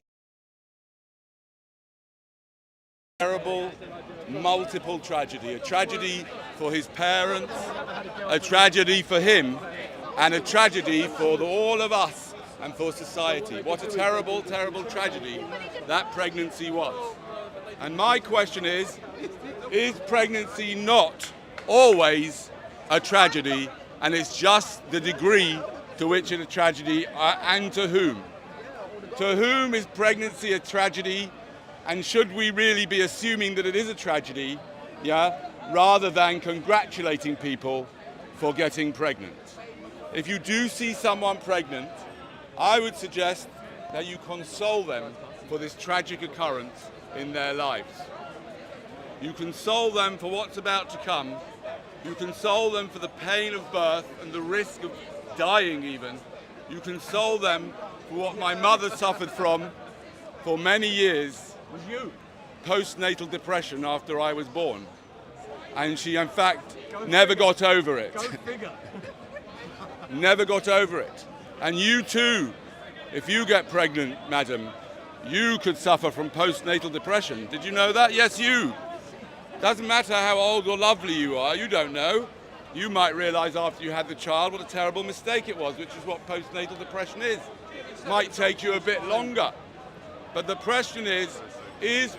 terrible, multiple tragedy, a tragedy for his parents, a tragedy for him, and a tragedy for all of us and for society. What a terrible, terrible tragedy that pregnancy was. And my question is pregnancy not always a tragedy, and it's just the degree to which it's a tragedy, and to whom? To whom is pregnancy a tragedy, and should we really be assuming that it is a tragedy, rather than congratulating people for getting pregnant? If you do see someone pregnant, I would suggest that you console them for this tragic occurrence in their lives. You console them for what's about to come. You console them for the pain of birth and the risk of dying even. You console them for what my mother suffered from for many years, postnatal depression after I was born. And she, in fact, never got over it. Never got over it. And you too, if you get pregnant, madam, you could suffer from postnatal depression. Did you know that? Yes, you. Doesn't matter how old or lovely you are, you don't know. You might realise after you had the child what a terrible mistake it was, which is what postnatal depression is. Might take you a bit longer. But the question is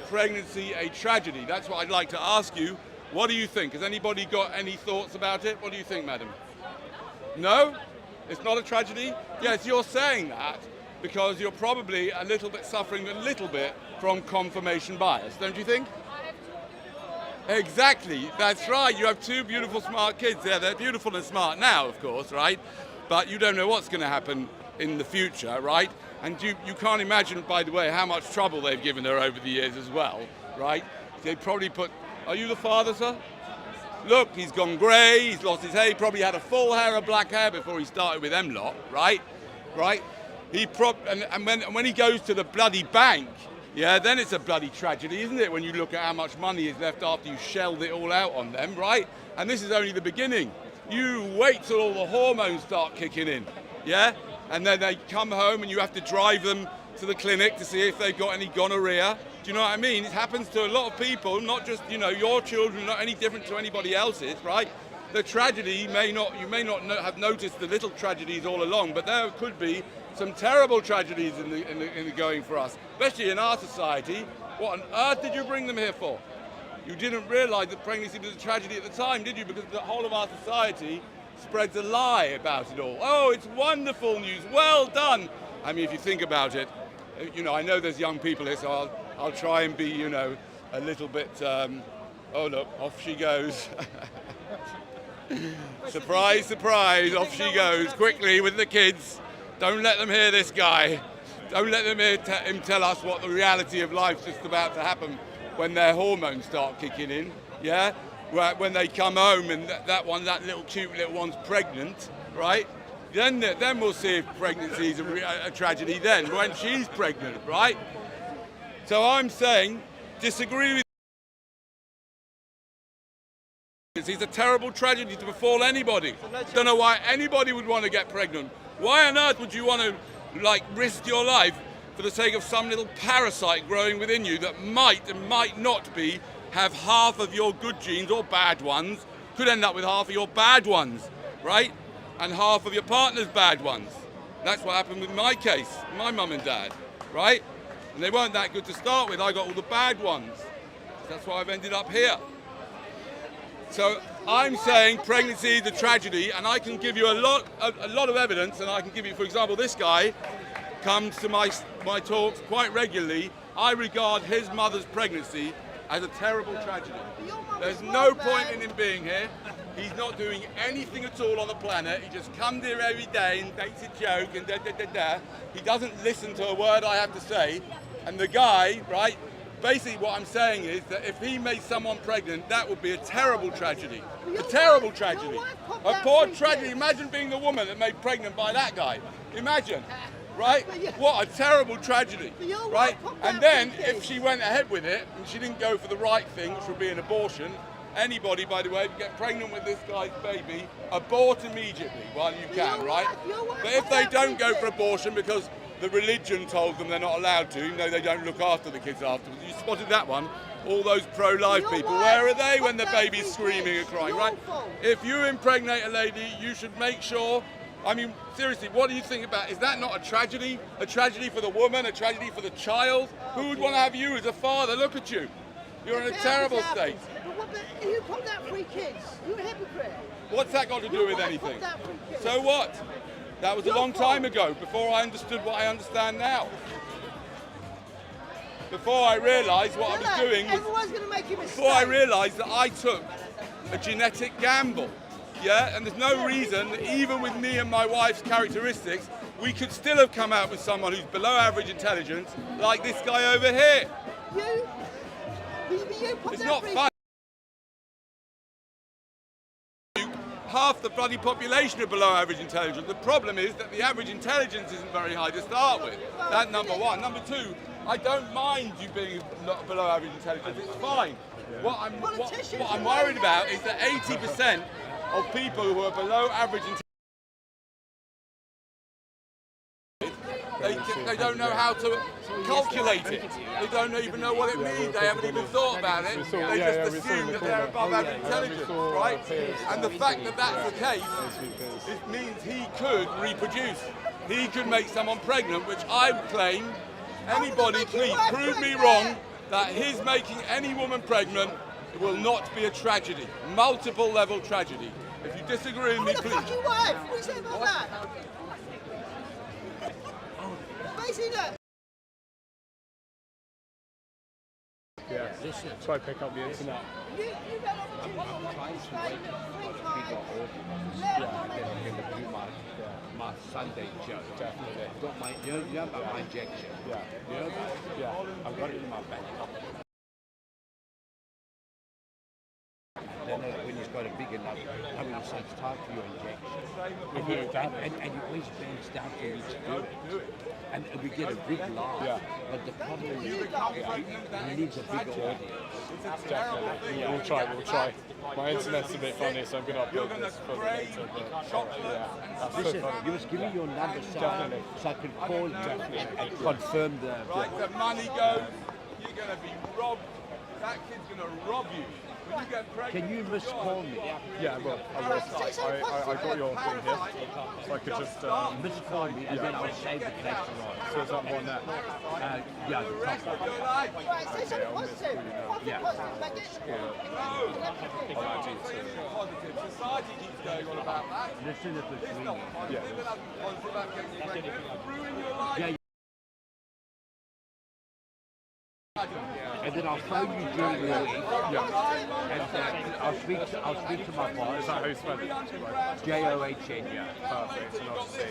pregnancy a tragedy? That's what I'd like to ask you. What do you think? Has anybody got any thoughts about it? What do you think, madam? No? It's not a tragedy? Yes, you're saying that because you're probably a little bit suffering a little bit from confirmation bias, don't you think? Exactly, that's right. You have two beautiful, smart kids there. They're beautiful and smart now, of course, right? But you don't know what's going to happen in the future, right? And you can't imagine, by the way, how much trouble they've given her over the years as well, right? They probably put... Are you the father, sir? Look, he's gone grey, he's lost his hair, he probably had a full hair of black hair before he started with them lot, right? Right? And when he goes to the bloody bank, then it's a bloody tragedy, isn't it? When you look at how much money is left after you shelled it all out on them, right? And this is only the beginning. You wait till all the hormones start kicking in, and then they come home and you have to drive them to the clinic to see if they've got any gonorrhea. Do you know what I mean? It happens to a lot of people, not just, your children, not any different to anybody else's, right? The tragedy you may not have noticed the little tragedies all along, but there could be some terrible tragedies in the going for us, especially in our society. What on earth did you bring them here for? You didn't realise that pregnancy was a tragedy at the time, did you? Because the whole of our society spreads a lie about it all. Oh, it's wonderful news, well done. I mean, if you think about it, I know there's young people here, so I'll try and be, a little bit, oh look, off she goes. Surprise, surprise, off she goes, quickly with the kids. Don't let them hear this guy. Don't let them hear him tell us what the reality of life's just about to happen when their hormones start kicking in, when they come home and that little cute little one's pregnant, right? Then we'll see if pregnancy is a tragedy then, when she's pregnant, right? So I'm saying, disagree with pregnancy is a terrible tragedy to befall anybody. Don't know why anybody would want to get pregnant. Why on earth would you want to, like, risk your life for the sake of some little parasite growing within you that might and might not be have half of your good genes or bad ones, could end up with half of your bad ones, right? And half of your partner's bad ones. That's what happened with my case, my mum and dad, right? And they weren't that good to start with. I got all the bad ones. That's why I've ended up here. So I'm saying pregnancy is a tragedy, and I can give you a lot of evidence, and I can give you, for example, this guy comes to my talks quite regularly. I regard his mother's pregnancy as a terrible tragedy. There's no point in him being here. He's not doing anything at all on the planet. He just comes here every day and makes a joke and da-da-da-da. He doesn't listen to a word I have to say. And the guy, right, basically what I'm saying is that if he made someone pregnant, that would be a terrible tragedy. A terrible tragedy. A poor tragedy. Imagine being the woman that made pregnant by that guy. Imagine. Right? What a terrible tragedy. Right? And then if she went ahead with it and she didn't go for the right thing, which would be an abortion, anybody, by the way, if you get pregnant with this guy's baby, abort immediately while you can, right? But if they don't go for abortion because the religion told them they're not allowed to, even though they don't look after the kids afterwards. You spotted that one? All those pro-life people, where are they when the baby's screaming and crying, right? If you impregnate a lady, you should make sure, I mean, seriously, what do you think about, is that not a tragedy? A tragedy for the woman, a tragedy for the child? Who would want to have you as a father? Look at you. You're in a terrible state. But you put that 3 kids. You're a hypocrite. What's that got to do with anything? So what? That was a long time ago, before I understood what I understand now. Before I realised what I was doing, before I realised that I took a genetic gamble. Yeah, and there's no reason, even with me and my wife's characteristics, we could still have come out with someone who's below average intelligence, like this guy over here. It's not fun. Half the bloody population are below average intelligence. The problem is that the average intelligence isn't very high to start with. That's number one. Number two, I don't mind you being below average intelligence. It's fine. What I'm worried about is that 80% of people who are below average intelligence, they don't know how to calculate it. They don't even know what it means. They haven't even thought about it. They just assume that they're above average intelligence, right? And the fact that that's the case, it means he could reproduce. He could make someone pregnant, which I claim, anybody please prove me wrong, that his making any woman pregnant will not be a tragedy, multiple level tragedy. If you disagree with me, please. Fuck your wife. What do you say about that? Basically, look. Yeah, try to pick up the internet. I'm trying to wait for a bigger audience. To do my Sunday joke. Definitely. I've got my, you know about my injection? Yeah. You know that? Yeah. I've got it in my back. Then when he's got a big enough, I mean, so it's time for your injection. And he always bends down for me to do it. And we get a big laugh. Yeah. But the problem is, he needs a bigger audience. Definitely. Yeah, we'll try. My internet's a bit funny, so I'm going to upload this for later. But listen, you must give me your number so I can call you and confirm the... Right, the money goes, you're going to be robbed. That kid's going to rob you. When you get pregnant, can you miscall me? Yeah, well, I got your thing here, so I could just... miscall me, and then I'll save the connection on. So is that one there? Yeah, the top one. Right, say something positive. Yeah. Society keeps going on about that. Listen if it's It's me. not positive. It's positive about getting pregnant. Ruin your life. Yeah. And then I'll phone you during the week. And I'll speak to my boss. Is that how you spell it? John, yeah. Perfect. And I'll just say...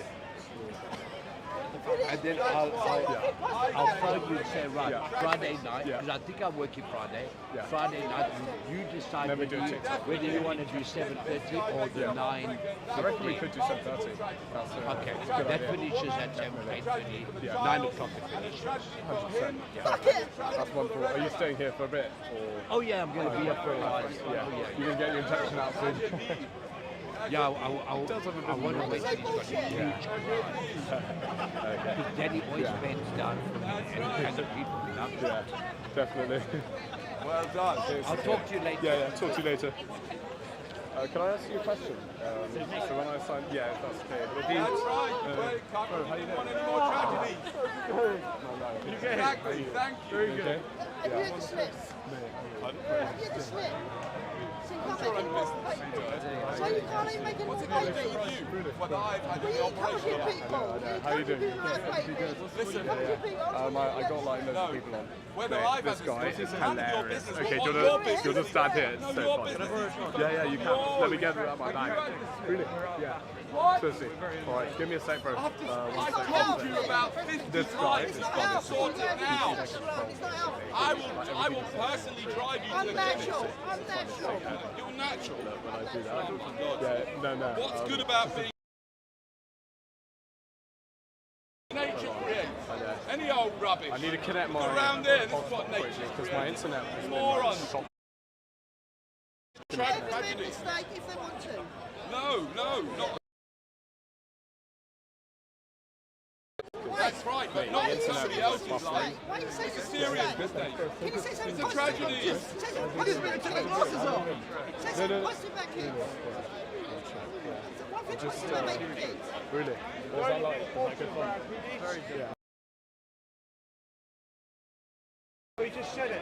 And then I'll phone you and say, right, Friday night, because I think I'm working Friday. Friday night, you decide whether you want to do 7:30 or the 9:50. I reckon we could do 7:30. Okay, that finishes at 8:30. 9 o'clock it finishes. 100%. That's wonderful. Are you staying here for a bit? Or? Oh yeah, I'm going to be here for a while. Yeah. You're going to get your injection out soon. Yeah, I want to wait till he's got a huge because Daddy always bends down for me and the people love it. Yeah, definitely. Well done. I'll talk to you later. Yeah, talk to you later. Can I ask you a question? So when I sign, if that's okay. But it'd be, That's right. how you doing? Want any more tragedies? You get Exactly. Thank you. Very good. Have you had the slips? Have you had the slip? So you can't make any more. So you can't even make any more babies. Whether I've had Well, the you operation. encourage people. How you doing? Listen, I got like loads of people on. whether Mate, I've this had guy this is none of your hilarious. business. Okay, What do your you business want to stand here? It's No, so your funny. business. Yeah, you can. Let me get it out my bag. Really? Yeah. Seriously. All right, give me a sec, bro. I told you about 50 This guy times. is It's funny. not sorted out. I will personally drive you to the clinic. Unnatural. You're natural. When I do that. Oh my God. Yeah, no. What's good about being nature creates? Any old rubbish. I need to connect my around here. This is what nature because my internet has Morons. been shot. Every member state if they want to. No, not. That's right, but not in somebody else's life. It's a serious mistake. Can you say something It's a positive? tragedy. Say something positive to the glasses on. Say something positive about kids. One thing positive about making kids. Really? Was that good fun? Very good. Yeah. We just said it.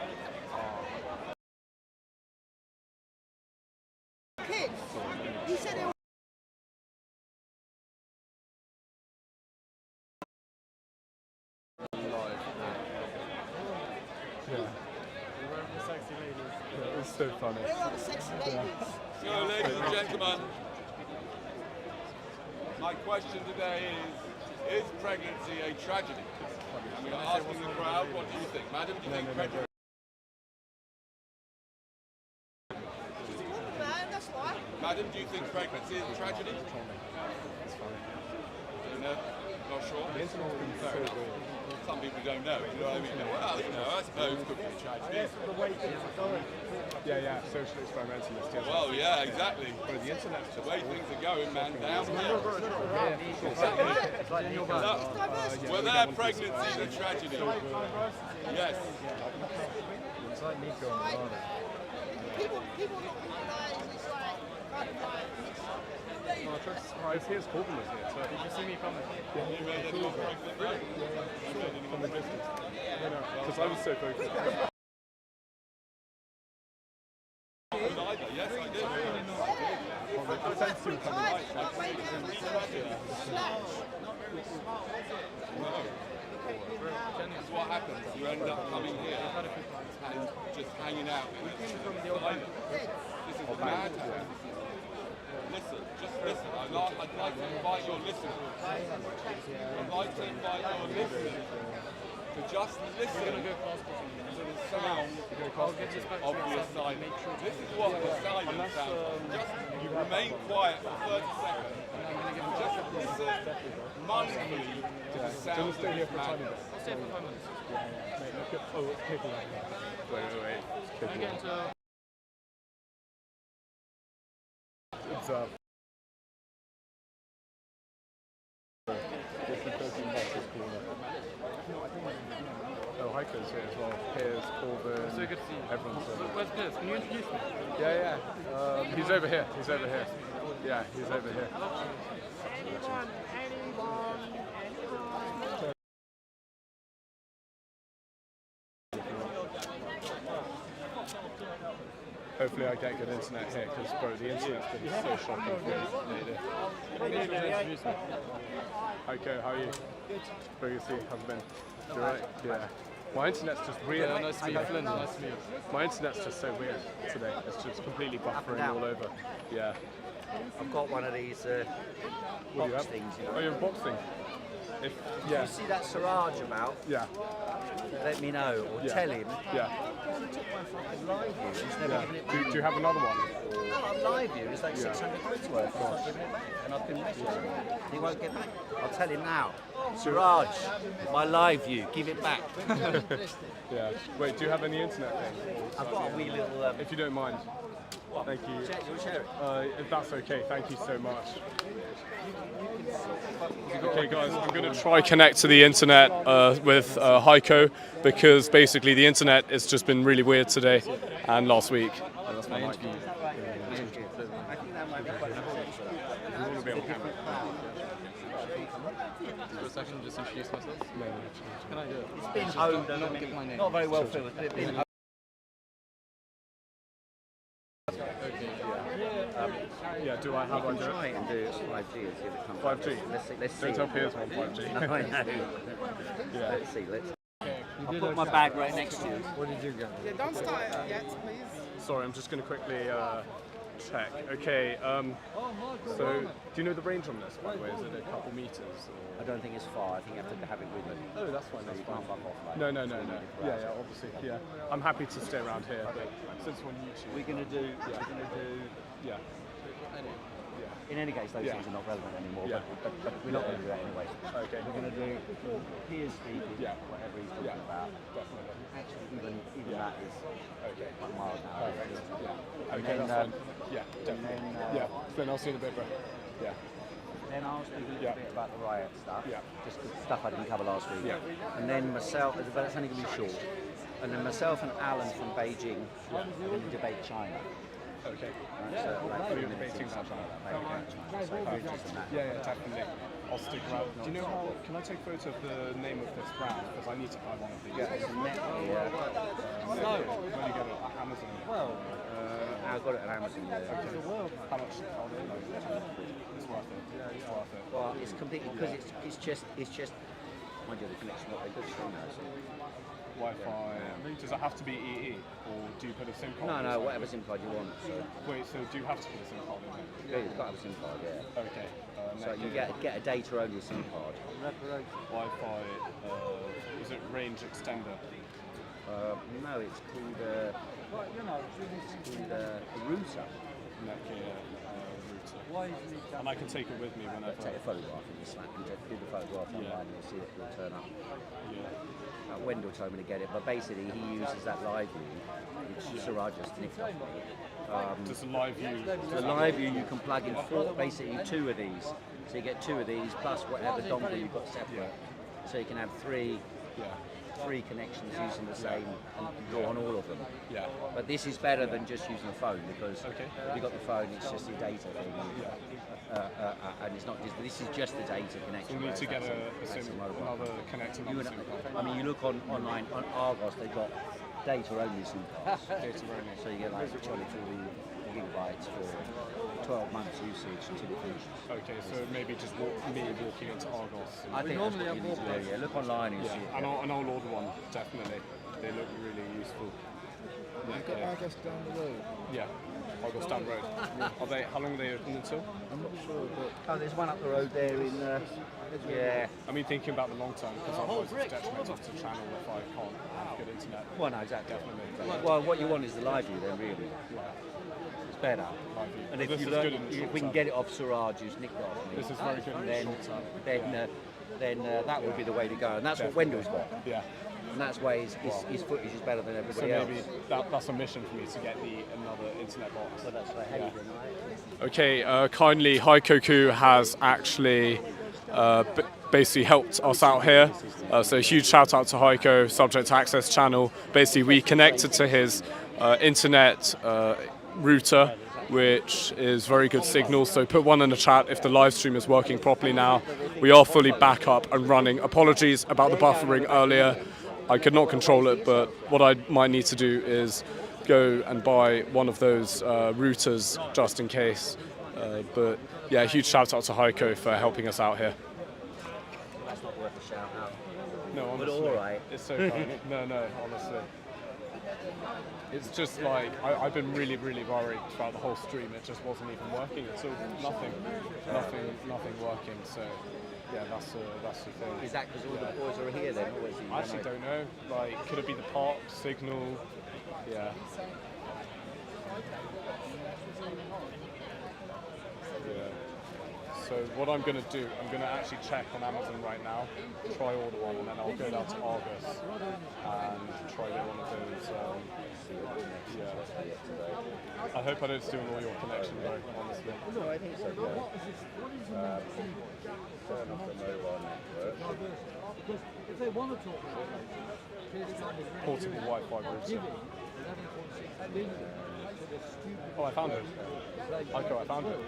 Kids. You said it. It's so funny. Where are the sexy ladies? So, ladies and gentlemen, my question today is pregnancy a tragedy? And we are asking the crowd, what do you think? Madam, do you think pregnancy? That's why. Madam, do you think pregnancy is a tragedy? No, not sure. Fair enough. Some people don't know. You know what I mean? Well, I suppose it could be a tragedy. Yeah, social experimentalist. Yes. Well, yeah, exactly. But the internet's The way things are going, man, down here. Well, their pregnancy is a tragedy. Yes. It's like me going on. People look nowadays, it's like, kind of like, Here's Corbyn was here. So did you see me coming? Yeah, You made anyone pregnant, right? from the distance. Because I was so focused. Yes, I did. That's what happens. You end up coming here and just hanging out. This is mad. Listen, just listen. I'd like to invite your listeners. I'd like to invite your listeners to just listen to the sound of the asylum. This is what the asylum sounds like. Just you remain quiet for 30 seconds and just listen mindfully to the sounds of this madness. I'll stay for 5 minutes. Mate, look at... Oh, it's kicking. Wait. Can I get into... It's Oh, Hyde's here as well. Piers, Corbyn. So good to see you. Everyone's here. Where's Piers? Can you introduce me? Yeah. He's over here. Yeah, he's over here. anyone. Hopefully I get good internet here because, bro, the internet's been so shocking for me. Okay, how are you? Very good to see you. How's it been? You alright? Yeah. My internet's just weird. Yeah, nice to meet you. Nice to meet you. My internet's just so weird today. It's just completely buffering all over. Yeah. I've got one of these What do you box have? things. Oh, you have a box thing? If you see that Siraj about, let me know, or tell him. Yeah. He took my fucking live view. He's never given it back. Do you have another one? No, I'm live view. It's like 600 quid's worth. He's not giving it back. And I've been messaging him. He won't get back. I'll tell him now. Siraj, my live view, give it back. Yeah. Wait, do you have any internet thing? I've got a wee little... if you don't mind. Thank you. You'll share it? If that's okay, thank you so much. Okay guys, I'm going to try connect to the internet with Heiko, because basically the internet has just been really weird today and last week. That's my mic. For a second, just introduce myself. Can I do it? It's been owned and not very well filled. It's been yeah, do I have one? Try and do 5G and see if it comes 5G? Let's see. Don't tell Piers on 5G. No, I know. Yeah. Let's see, I'll put my bag right next to you. What did you get? Yeah, don't start it yet, please. Sorry, I'm just going to quickly check. Okay, so do you know the range on this, by the way? Is it a couple meters? Or? I don't think it's far. I think you have to have it with you. Oh, that's fine. That's fine. Fuck off, like, No. Yeah, obviously. Yeah, I'm happy to stay around here. But since we're on YouTube, we're gonna do. Yeah. In any case, those things are not relevant anymore. Yeah. But we're not going to do that anyway. Okay. We're going to do Piers speaking, whatever he's talking about. Definitely. Actually, even that is like miles an hour. Yeah. And Okay, then, that's fine. Yeah, definitely. Then I'll see you in a bit, bro. Yeah. Then I'll speak a little bit about the riot stuff. Yeah. Just stuff I didn't cover last week. Yeah. And then myself, but that's only going to be short. And then myself and Alan from Beijing are going to debate China. Okay. So, you're debating that China. Yeah, definitely. I'll stick around. Do you know how? Can I take a photo of the name of this brand? Because I need to buy one of these. Where do you get it? Amazon. Well, I got it at Amazon. Okay. How much are they? It's worth it. It's worth it. Well, it's completely because it's just. Mind you, the connection not very good. Wi-Fi. Does it have to be EE, or do you put a SIM card? No, whatever SIM card you want. So. Wait, so do you have to put a SIM card in it? Yeah, you've got to have a SIM card, yeah. Okay. So you get a data-only SIM card. Wi-Fi, is it range extender? No, it's called a router. Nokia router. And I can take it with me whenever. Take a photograph and just snap and do the photograph online and you'll see it will turn up. Yeah. Wendell told me to get it, but basically he uses that live view, which Siraj just nicked off me. Just a live view. The live view you can plug in basically two of these. So you get two of these plus whatever dongle you've got separate. So you can have three connections using the same and go on all of them. Yeah. But this is better than just using a phone because if you've got the phone, it's just your data thing. And it's not just, this is just the data connection. So we need to get another connector. I mean, you look online on Argos, they've got data-only SIM cards. Data-only. So you get like 23 gigabytes for 12 months usage until it finishes. Okay, so maybe just me walking into Argos. I think that's what you need to do, look online and see it. And I'll order one, definitely. They look really useful. You've got Argos down the road. Yeah, Argos down the road. How long are they open until? I'm not sure, but... Oh, there's one up the road there in... yeah. I mean, thinking about the long term, because otherwise it's detrimental to the channel if I can't have good internet. Well, no, exactly. Definitely. Well, what you want is the live view then, really. It's better. And if you learn, if we can get it off Siraj, who's nicked it off me, this is very good then that would be the way to go. And that's what Wendell's got. Yeah. And that's why his footage is better than everybody else. So maybe that's a mission for me to get another internet box. So that's like Hayden, right? Okay, kindly, Heikoku has actually basically helped us out here. So a huge shout out to Heiko, Subject Access Channel. Basically, we connected to his internet router, which is very good signal. So put one in the chat if the live stream is working properly now. We are fully back up and running. Apologies about the buffering earlier. I could not control it, but what I might need to do is go and buy one of those routers just in case. But yeah, huge shout out to Heiko for helping us out here. That's not worth a shout out. No, honestly, but all right. It's so kind. No, honestly. It's just like, I've been really, really worried throughout the whole stream. It just wasn't even working at all. Nothing working. So Yeah, that's the thing. Is that because all the boys are here then, or is he? I actually don't know. Like, could it be the park signal? Yeah. Yeah. So what I'm going to do, I'm going to actually check on Amazon right now, try order one, and then I'll go down to Argos and try get one of those. Yeah. I hope I don't steal all your connection, though, honestly. No, I think so. Yeah. Turn off the mobile network. If they want to talk about Portable Wi-Fi router. Oh, I found it. Okay, I found it.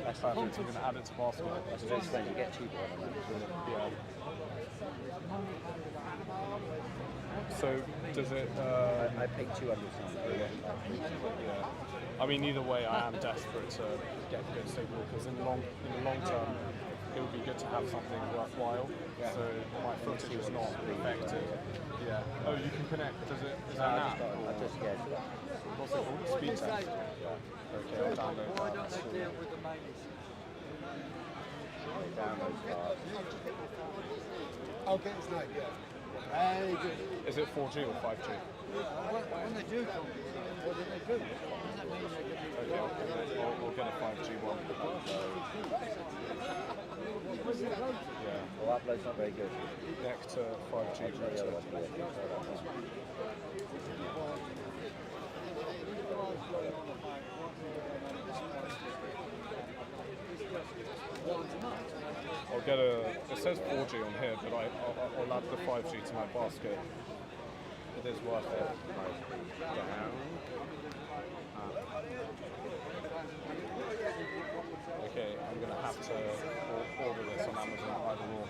That's perfect. I'm going to add it to basket. That's very strange. You get cheaper on that. Yeah. So, does it... I paid £200. Yeah. I mean, either way, I am desperate to get good stable because in the long term, it would be good to have something worthwhile. Yeah. So my footage is not affected. Yeah. Oh, you can connect. Is that an app? What's it called? Speed test. Yeah. Okay, I'll download that. Okay, it's not yet. Very good. Is it 4G or 5G? When they do come, what do they do? Okay, we'll get a 5G one. Yeah. Well, upload's not very good. Connect to 5G router. I'll get it says 4G on here, but I'll add the 5G to my basket. It is worth it. Okay, I'm going to have to order this on Amazon either or.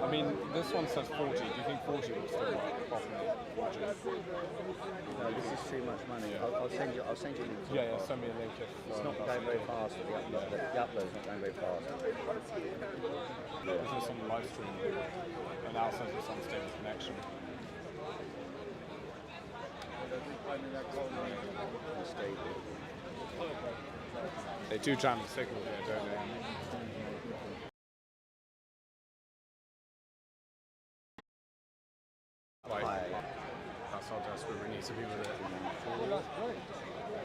I mean, this one says 4G. Do you think 4G will still work properly? 4G? No, this is too much money. I'll send you a link. Yeah, send me a link. It's not going very fast. The upload's not going very fast. This is on the live stream, and now says it's unstable connection. They do jam the signal here, don't they? Like, that's how desperate we need to be with it.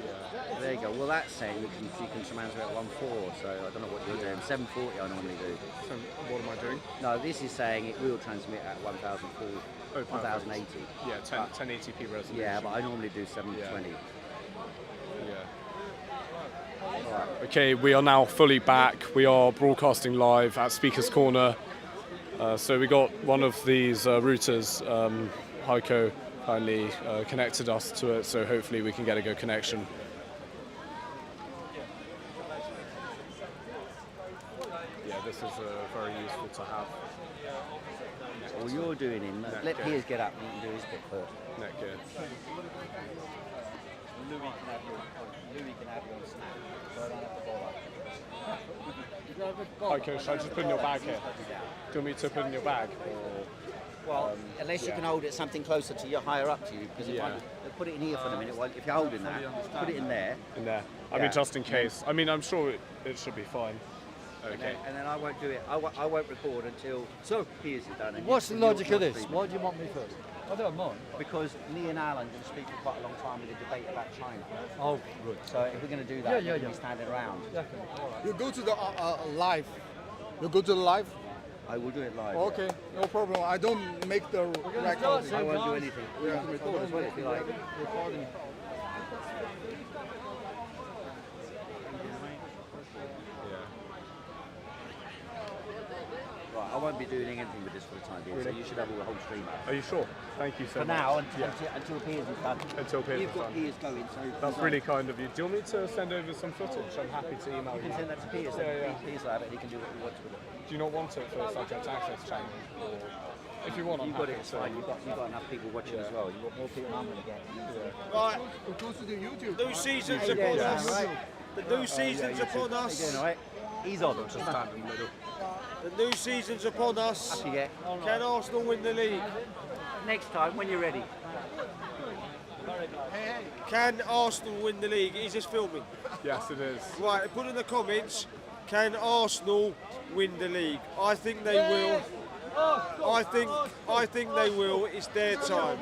Yeah. There you go. Well, that's saying you can transmit at 1.4, so I don't know what you're doing. 740 I normally do. So what am I doing? No, this is saying it will transmit at 1080. Yeah, 1080p resolution. Yeah, but I normally do 720. Yeah. Okay, we are now fully back. We are broadcasting live at Speaker's Corner. So we got one of these routers, Hyde kindly connected us to it, so hopefully we can get a good connection. Yeah, this is very useful to have. All you're doing let Piers get up and you can do his bit first. Netgear. Louis can have you on Snap, so I don't have to bother. Okay, should I just put in your bag here? Do you want me to put in your bag? Well, unless you can hold it something closer to you, higher up to you, because if I put it in here for a minute, well, if you're holding that, put it in there. In there. I mean, just in case. I mean, I'm sure it should be fine. Okay. And then I won't do it. I won't record until Piers is done. What's the logic of this? Why do you want me first? I don't mind. Because me and Alan are going to speak for quite a long time with a debate about China. Oh, good. So if we're going to do that, we're going to be standing around. Definitely. You go to the live. You go to the live? I will do it live. Okay, no problem. I don't make the record. I won't do anything. You can record as well if you like. Recording. Right, I won't be doing anything with this for the time being, so you should have all the whole stream up. Are you sure? Thank you so for much. now, until Piers is done. Until Piers is done. You've got Piers going, so... That's really kind of you. Do you want me to send over some footage? I'm happy to email you. You can send that to Piers, Piers will have it, he can do what he wants with it. Do you not want it for subject access channel? Or if you want, I'm got it, happy it's fine. You've got enough people watching as well. You've got more people than I'm going to get. Right, it goes to the YouTube. New season's upon us. The new season's upon us. How you doing, all right? He's on. Just stand in the middle. The new season's upon us. Up you get. Can Arsenal win the league? Next time, when you're ready. Can Arsenal win the league? Is this filming? Yes, it is. Right, put in the comments, can Arsenal win the league? I think they will. I think they will. It's their time.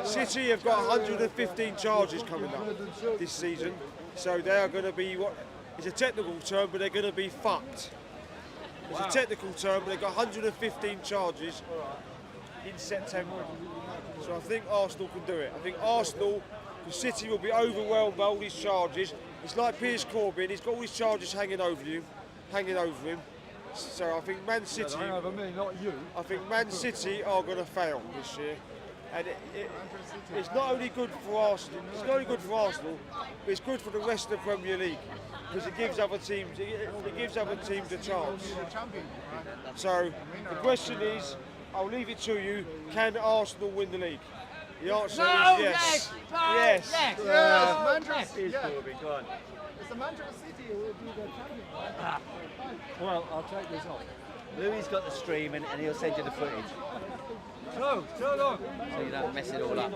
City have got 115 charges coming up this season, so they are going to be what? It's a technical term, but they're going to be fucked. It's a technical term, but they've got 115 charges in September. So I think Arsenal can do it. I think Arsenal, because City will be overwhelmed by all these charges. It's like Piers Corbyn, he's got all these charges hanging over him. So I think Man City. Hang over me, not you. I think Man City are going to fail this year, and it's not only good for Arsenal. It's not only good for Arsenal, but it's good for the rest of the Premier League because it gives other teams. It gives other teams a chance. So the question is, I'll leave it to you. Can Arsenal win the league? The answer is yes. Yes. It's the Manchester City who will be the champion. Well, I'll take this off. Louis got the stream and he'll send you the footage. No, turn on. So you don't mess it all up.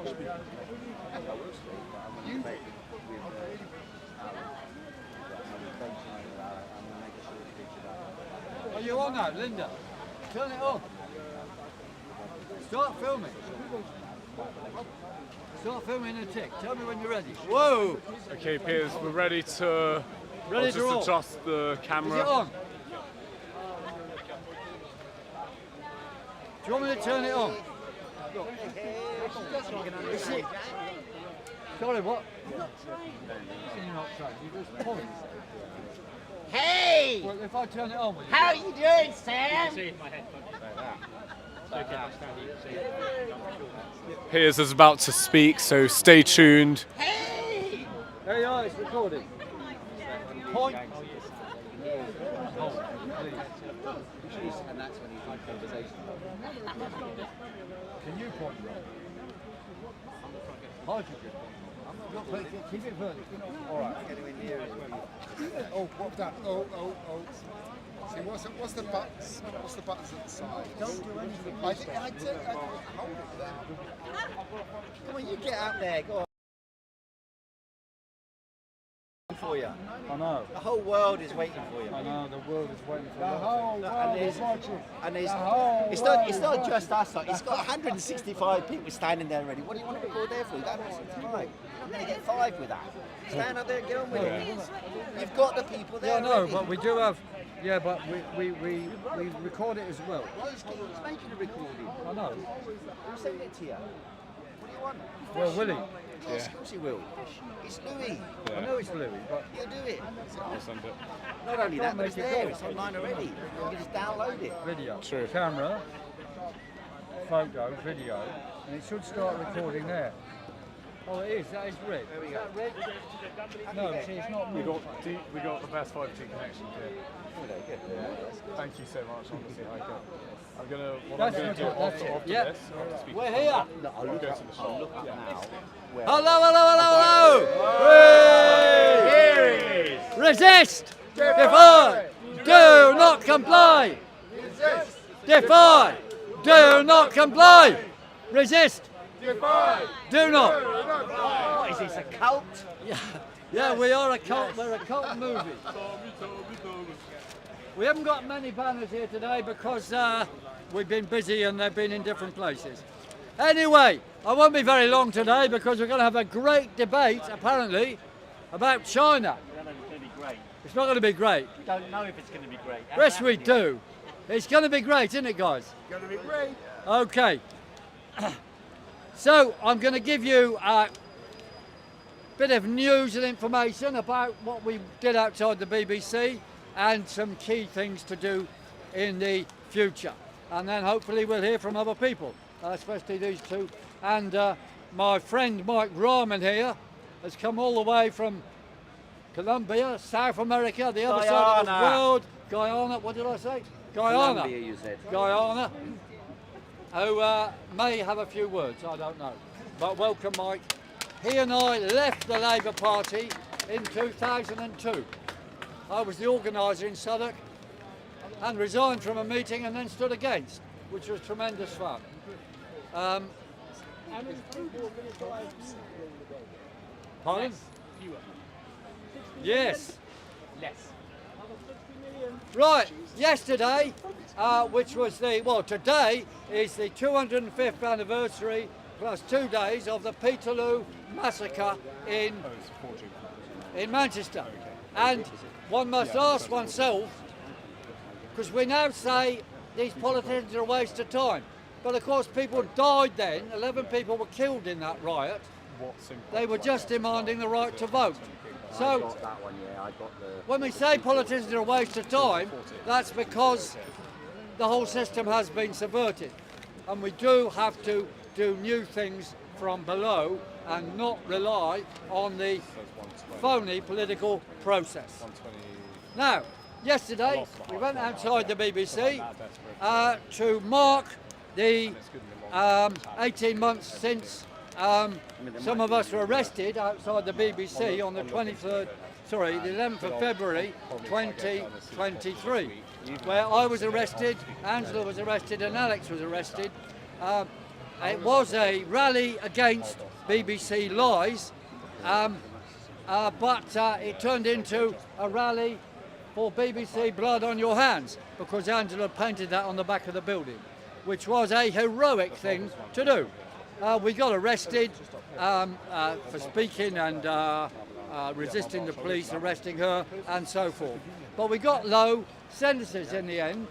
Are you on now, Linda? Turn it on. Start filming. Start filming in a tick. Tell me when you're ready. Whoa! Okay, Piers, we're ready to. Ready I'll to just roll. adjust the camera. Is it on? Do you want me to turn it on? Is it? Sorry, what? You're not trying. You just point. Hey! Well, if I turn it on, will you? How you doing, Sam? Piers is about to speak, so stay tuned. Hey! There you are, it's recording. Point. And that's when you have conversation. Can you point? Hydrogen. Keep it vertical. All right. Oh, what's that? Oh. See, what's the buttons? What's the buttons at the side? Don't do anything. I hold it there. Come on, you get out there. Go on. For you. I know. The whole world is waiting for you. I know, the world is waiting for The you. whole world is watching. And It's not just us. It's got 165 people standing there already. What do you want to record there for? You don't want to five. You're not going to get 5 with that. Stand up there and get on with it. You've got the people there. Yeah, no, already. but we do have. Yeah, but we record it as well. Well, he's making a recording. I know. Who sent it to you? What do you want? Well, Willie. Yes, of course he will. It's Louis. I know it's Louis, but He'll do it. I'll send it. Not only that, Don't but it's make it there. go. It's online already. You can just download it. video, True. camera, photo, video, and it should start recording there. Oh, it is. That is red. There we Is go. that red? No, see, it's not. We got the best 5G connection here. Thank you so much. Honestly, I'm gonna. What I'm gonna do after this. After speaking We're to here. them, I'll go to the shop. Hello! Here he is. Resist! Defy! Do not comply! Defy! Do not comply! Resist! Do not! What is this, a cult? Yeah, we are a cult. We're a cult movie. We haven't got many banners here today because we've been busy and they've been in different places. Anyway, I won't be very long today because we're going to have a great debate, apparently, about China. It's going to be great. It's not going to be great. We don't know if it's going to be great. Yes, we do. It's going to be great, isn't it, guys? It's going to be great. Okay. So, I'm going to give you a bit of news and information about what we did outside the BBC and some key things to do in the future. And then hopefully we'll hear from other people, especially these two. And my friend Mike Rahman here has come all the way from Colombia, South America, the other side of the world. Guyana, what did I say? Guyana. Colombia, you said. Guyana. Who may have a few words, I don't know. But welcome, Mike. He and I left the Labour Party in 2002. I was the organiser in Southwark and resigned from a meeting and then stood against, which was tremendous fun. Pardon? Fewer. Yes. Less. Right, yesterday, which was today is the 205th anniversary plus 2 days of the Peterloo massacre in Manchester. And one must ask oneself, because we now say these politicians are a waste of time. But of course people died then, 11 people were killed in that riot. They were just demanding the right to vote. So when we say politicians are a waste of time, that's because the whole system has been subverted. And we do have to do new things from below and not rely on the phony political process. Now, yesterday we went outside the BBC to mark the 18 months since some of us were arrested outside the BBC on the 11th of February 2023, where I was arrested, Angela was arrested and Alex was arrested. It was a rally against BBC lies, but it turned into a rally for BBC blood on your hands, because Angela painted that on the back of the building, which was a heroic thing to do. We got arrested for speaking and resisting the police arresting her and so forth. But we got low sentences in the end,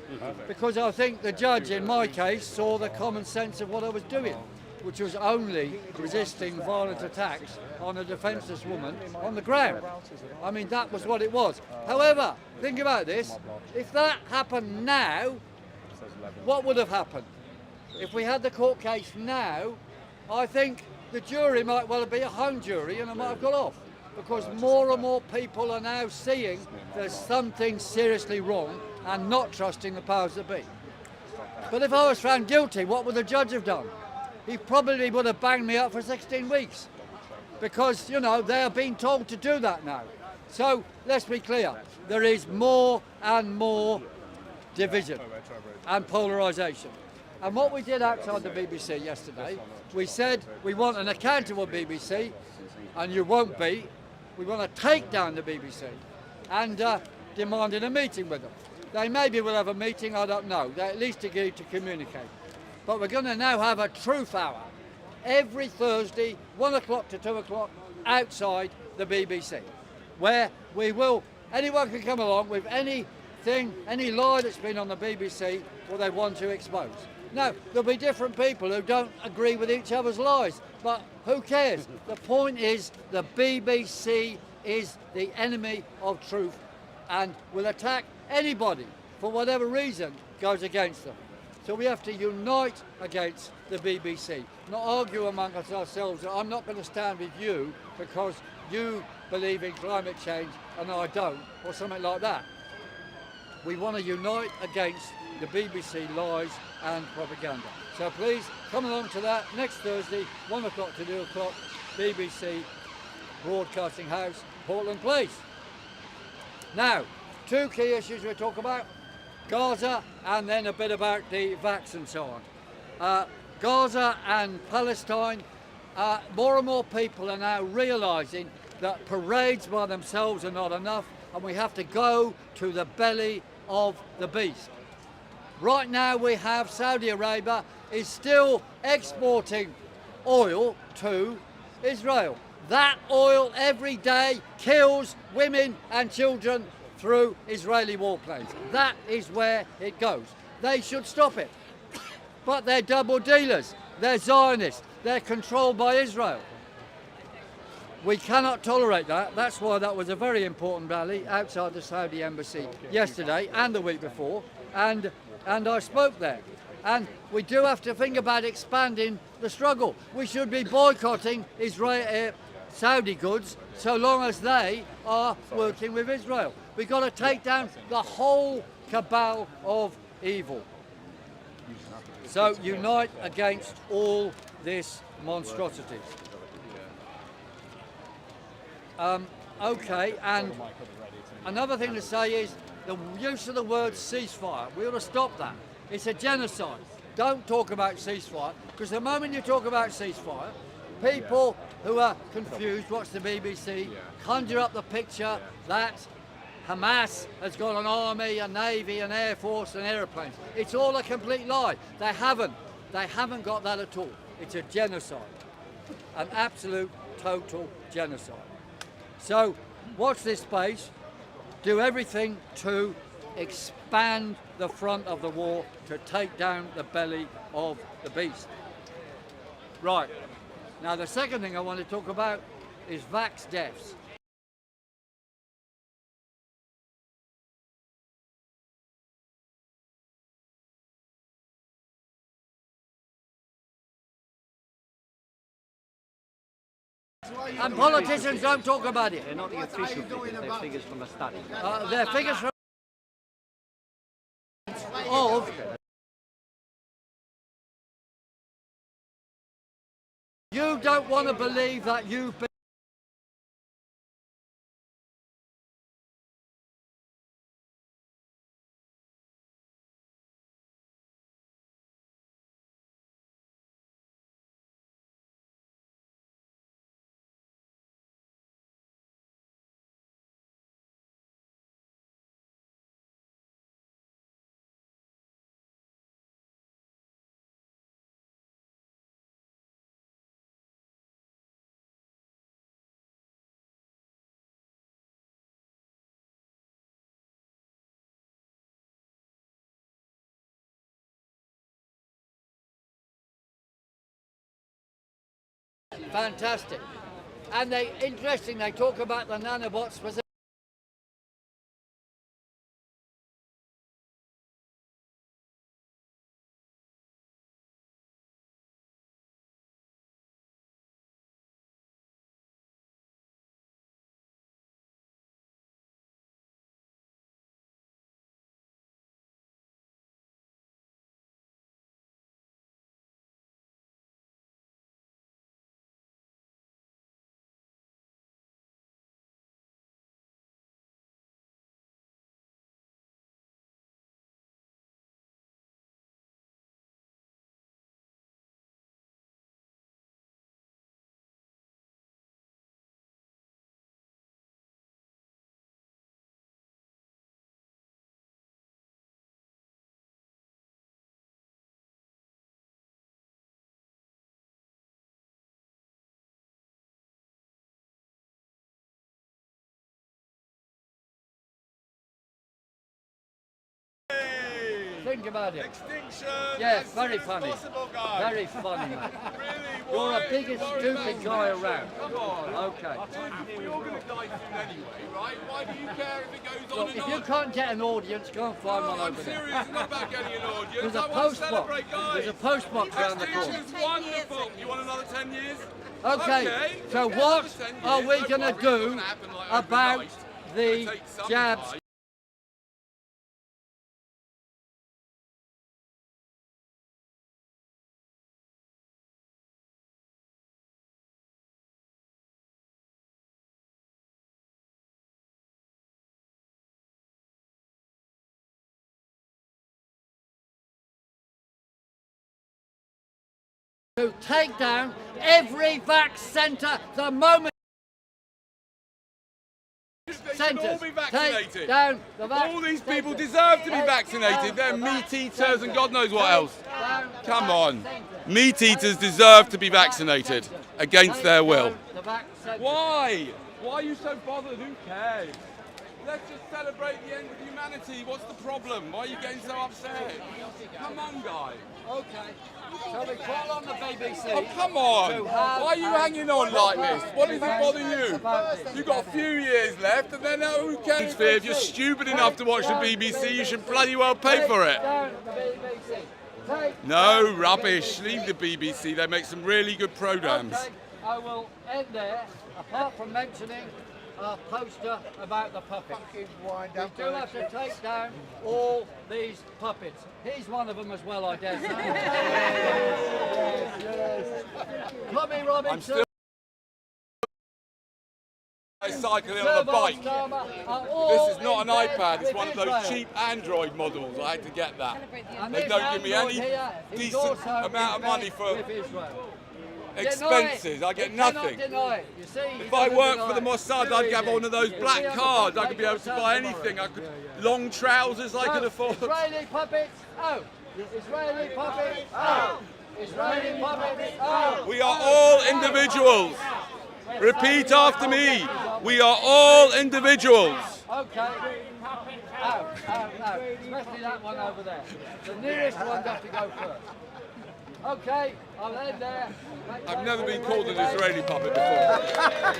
because I think the judge in my case saw the common sense of what I was doing, which was only resisting violent attacks on a defenceless woman on the ground. I mean, that was what it was. However, think about this, if that happened now, what would have happened? If we had the court case now, I think the jury might well be a hung jury and it might have got off, because more and more people are now seeing there's something seriously wrong and not trusting the powers that be. But if I was found guilty, what would the judge have done? He probably would have banged me up for 16 weeks, because, you know, they are being told to do that now. So let's be clear, there is more and more division and polarisation. And what we did outside the BBC yesterday, we said we want an accountable BBC, and you won't be. We want to take down the BBC, and demanded a meeting with them. They maybe will have a meeting, I don't know. They at least agreed to communicate. But we're going to now have a truth hour every Thursday, 1 o'clock to 2 o'clock, outside the BBC, where anyone can come along with anything, any lie that's been on the BBC, or they want to expose. Now, there'll be different people who don't agree with each other's lies, but who cares? The point is the BBC is the enemy of truth and will attack anybody for whatever reason goes against them. So we have to unite against the BBC, not argue among ourselves that I'm not going to stand with you because you believe in climate change and I don't, or something like that. We want to unite against the BBC lies and propaganda. So please come along to that next Thursday, 1 o'clock to 2 o'clock, BBC Broadcasting House, Portland Place. Now, 2 key issues we'll talk about, Gaza and then a bit about the vax and so on. Gaza and Palestine, more and more people are now realising that parades by themselves are not enough, and we have to go to the belly of the beast. Right now we have Saudi Arabia is still exporting oil to Israel. That oil every day kills women and children through Israeli warplanes. That is where it goes. They should stop it. But they're double dealers. They're Zionists. They're controlled by Israel. We cannot tolerate that. That's why that was a very important rally outside the Saudi embassy yesterday and the week before. And I spoke there. And we do have to think about expanding the struggle. We should be boycotting Saudi goods so long as they are working with Israel. We've got to take down the whole cabal of evil. So unite against all this monstrosity. Okay, and another thing to say is the use of the word ceasefire. We ought to stop that. It's a genocide. Don't talk about ceasefire, because the moment you talk about ceasefire, people who are confused, watch the BBC, conjure up the picture that Hamas has got an army, a navy, an air force, and aeroplanes. It's all a complete lie. They haven't got that at all. It's a genocide, an absolute, total genocide. So watch this space, do everything to expand the front of the war to take down the belly of the beast. Right, now the second thing I want to talk about is vax deaths. And politicians don't talk about it. They're not the official figures, they're figures from a study. They're figures from of you don't want to believe that you've been fantastic. And interesting, they talk about the nanobots. Think about it. Extinction. Yes, very funny. Very funny, mate. You're the biggest stupid guy around. Come on. Okay. We're all going to die soon anyway, right? Why do you care if it goes on Look, and if on? you can't get an audience, go and find one I'm over there. serious, it's not about getting an audience. There's a I want to post box. celebrate, guys. There's a post box around the corner. Extinction is wonderful. You want another 10 years? Okay, so get what another 10 are years, we no going to worries, it's do gonna happen like about overnight. the It'll take some jabs? time. To take down every vax centre the moment. They should all be vaccinated. Take down the vax All these people centres. deserve to be Take vaccinated. down They're the meat vax eaters centres. and God knows what Take else. down the Come vax on. centres. Meat eaters deserve to be vaccinated against Take their will. down the vax centres. Why? Why are you so bothered? Who cares? Let's just celebrate the end of humanity. What's the problem? Why are you getting so upset? Come on, guys. Okay. Shall we call on the BBC? Oh, come on. to have Why are you hanging on like this? What does it bother you? You've got a few years left and then who cares? If you're stupid enough to watch the BBC, you should bloody well pay for it. No, rubbish. Leave the BBC. They make some really good programmes. Okay, I will end there, apart from mentioning a poster about the puppet. We do have to take down all these puppets. He's one of them as well, I guess. Yes. Tommy Robinson. I'm still cycling on a bike. This is not an iPad, it's one of those cheap Android models. I had to get that. They don't give me any decent amount of money for expenses. I get nothing. Deny it. You see, If I worked for the Mossad, I'd have one of those black cards. I could be able to buy anything. I could long trousers I could afford. Israeli puppets out. Israeli puppets out. Israeli puppets out. We are all individuals. Repeat after me. We are all individuals. Okay. Out. Especially that one over there. The nearest one's have to go first. Okay, I'll end there. I've never been called an Israeli puppet before.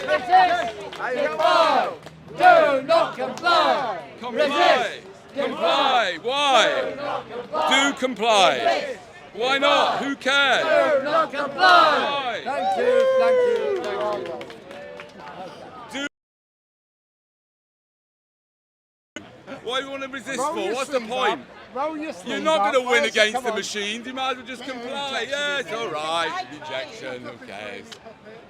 Resist! Comply! Do not comply! Comply! Comply! Why? Do comply! Why not? Who cares? Do not comply! Thank you. Why do you want to resist for? What's the point? You're not going to win against the machines. You might as well just comply. Yeah, it's all right. Rejection. Who cares?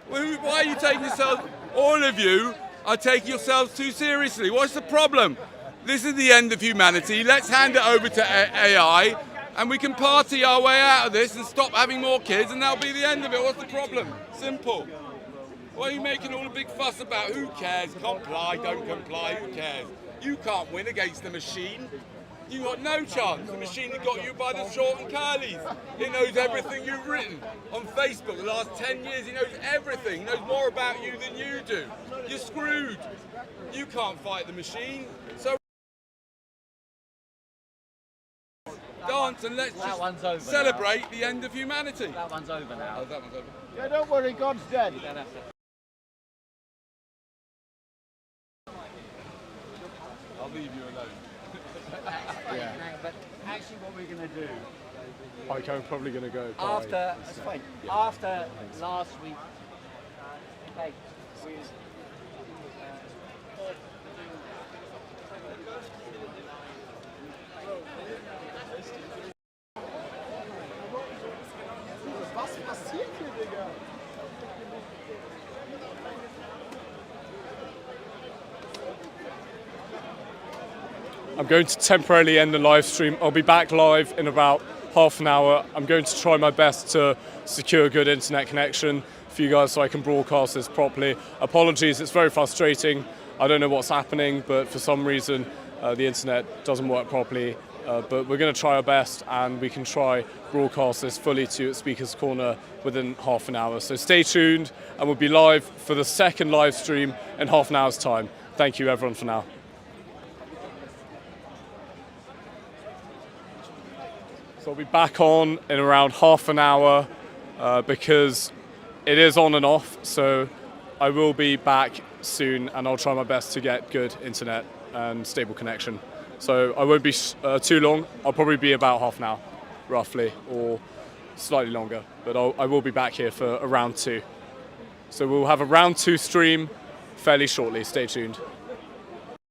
Why are you taking yourself? All of you are taking yourselves too seriously. What's the problem? This is the end of humanity. Let's hand it over to AI, and we can party our way out of this and stop having more kids, and that'll be the end of it. What's the problem? Simple. Why are you making all a big fuss about who cares? Comply, don't comply, who cares? You can't win against the machine. You got no chance. The machine has got you by the short and curlies. It knows everything you've written on Facebook the last 10 years. It knows everything. It knows more about you than you do. You're screwed. You can't fight the machine. So dance and let's just celebrate the end of humanity. That one's over now. Oh, that one's over. Yeah, don't worry, God's dead. I'll leave you alone. But actually what we're going to do... I'm probably going to go. That's fine. After last week... Hey, Was passiert hier, Digga? I'm going to temporarily end the live stream. I'll be back live in about half an hour. I'm going to try my best to secure a good internet connection for you guys so I can broadcast this properly. Apologies, it's very frustrating. I don't know what's happening, but for some reason the internet doesn't work properly. But we're going to try our best, and we can try broadcast this fully to Speaker's Corner within half an hour. So stay tuned, and we'll be live for the second live stream in half an hour's time. Thank you everyone for now. So I'll be back on in around half an hour because it is on and off. So I will be back soon, and I'll try my best to get good internet and stable connection. So I won't be too long. I'll probably be about half an hour, roughly, or slightly longer. But I will be back here for a round 2. So we'll have a round 2 stream fairly shortly. Stay tuned.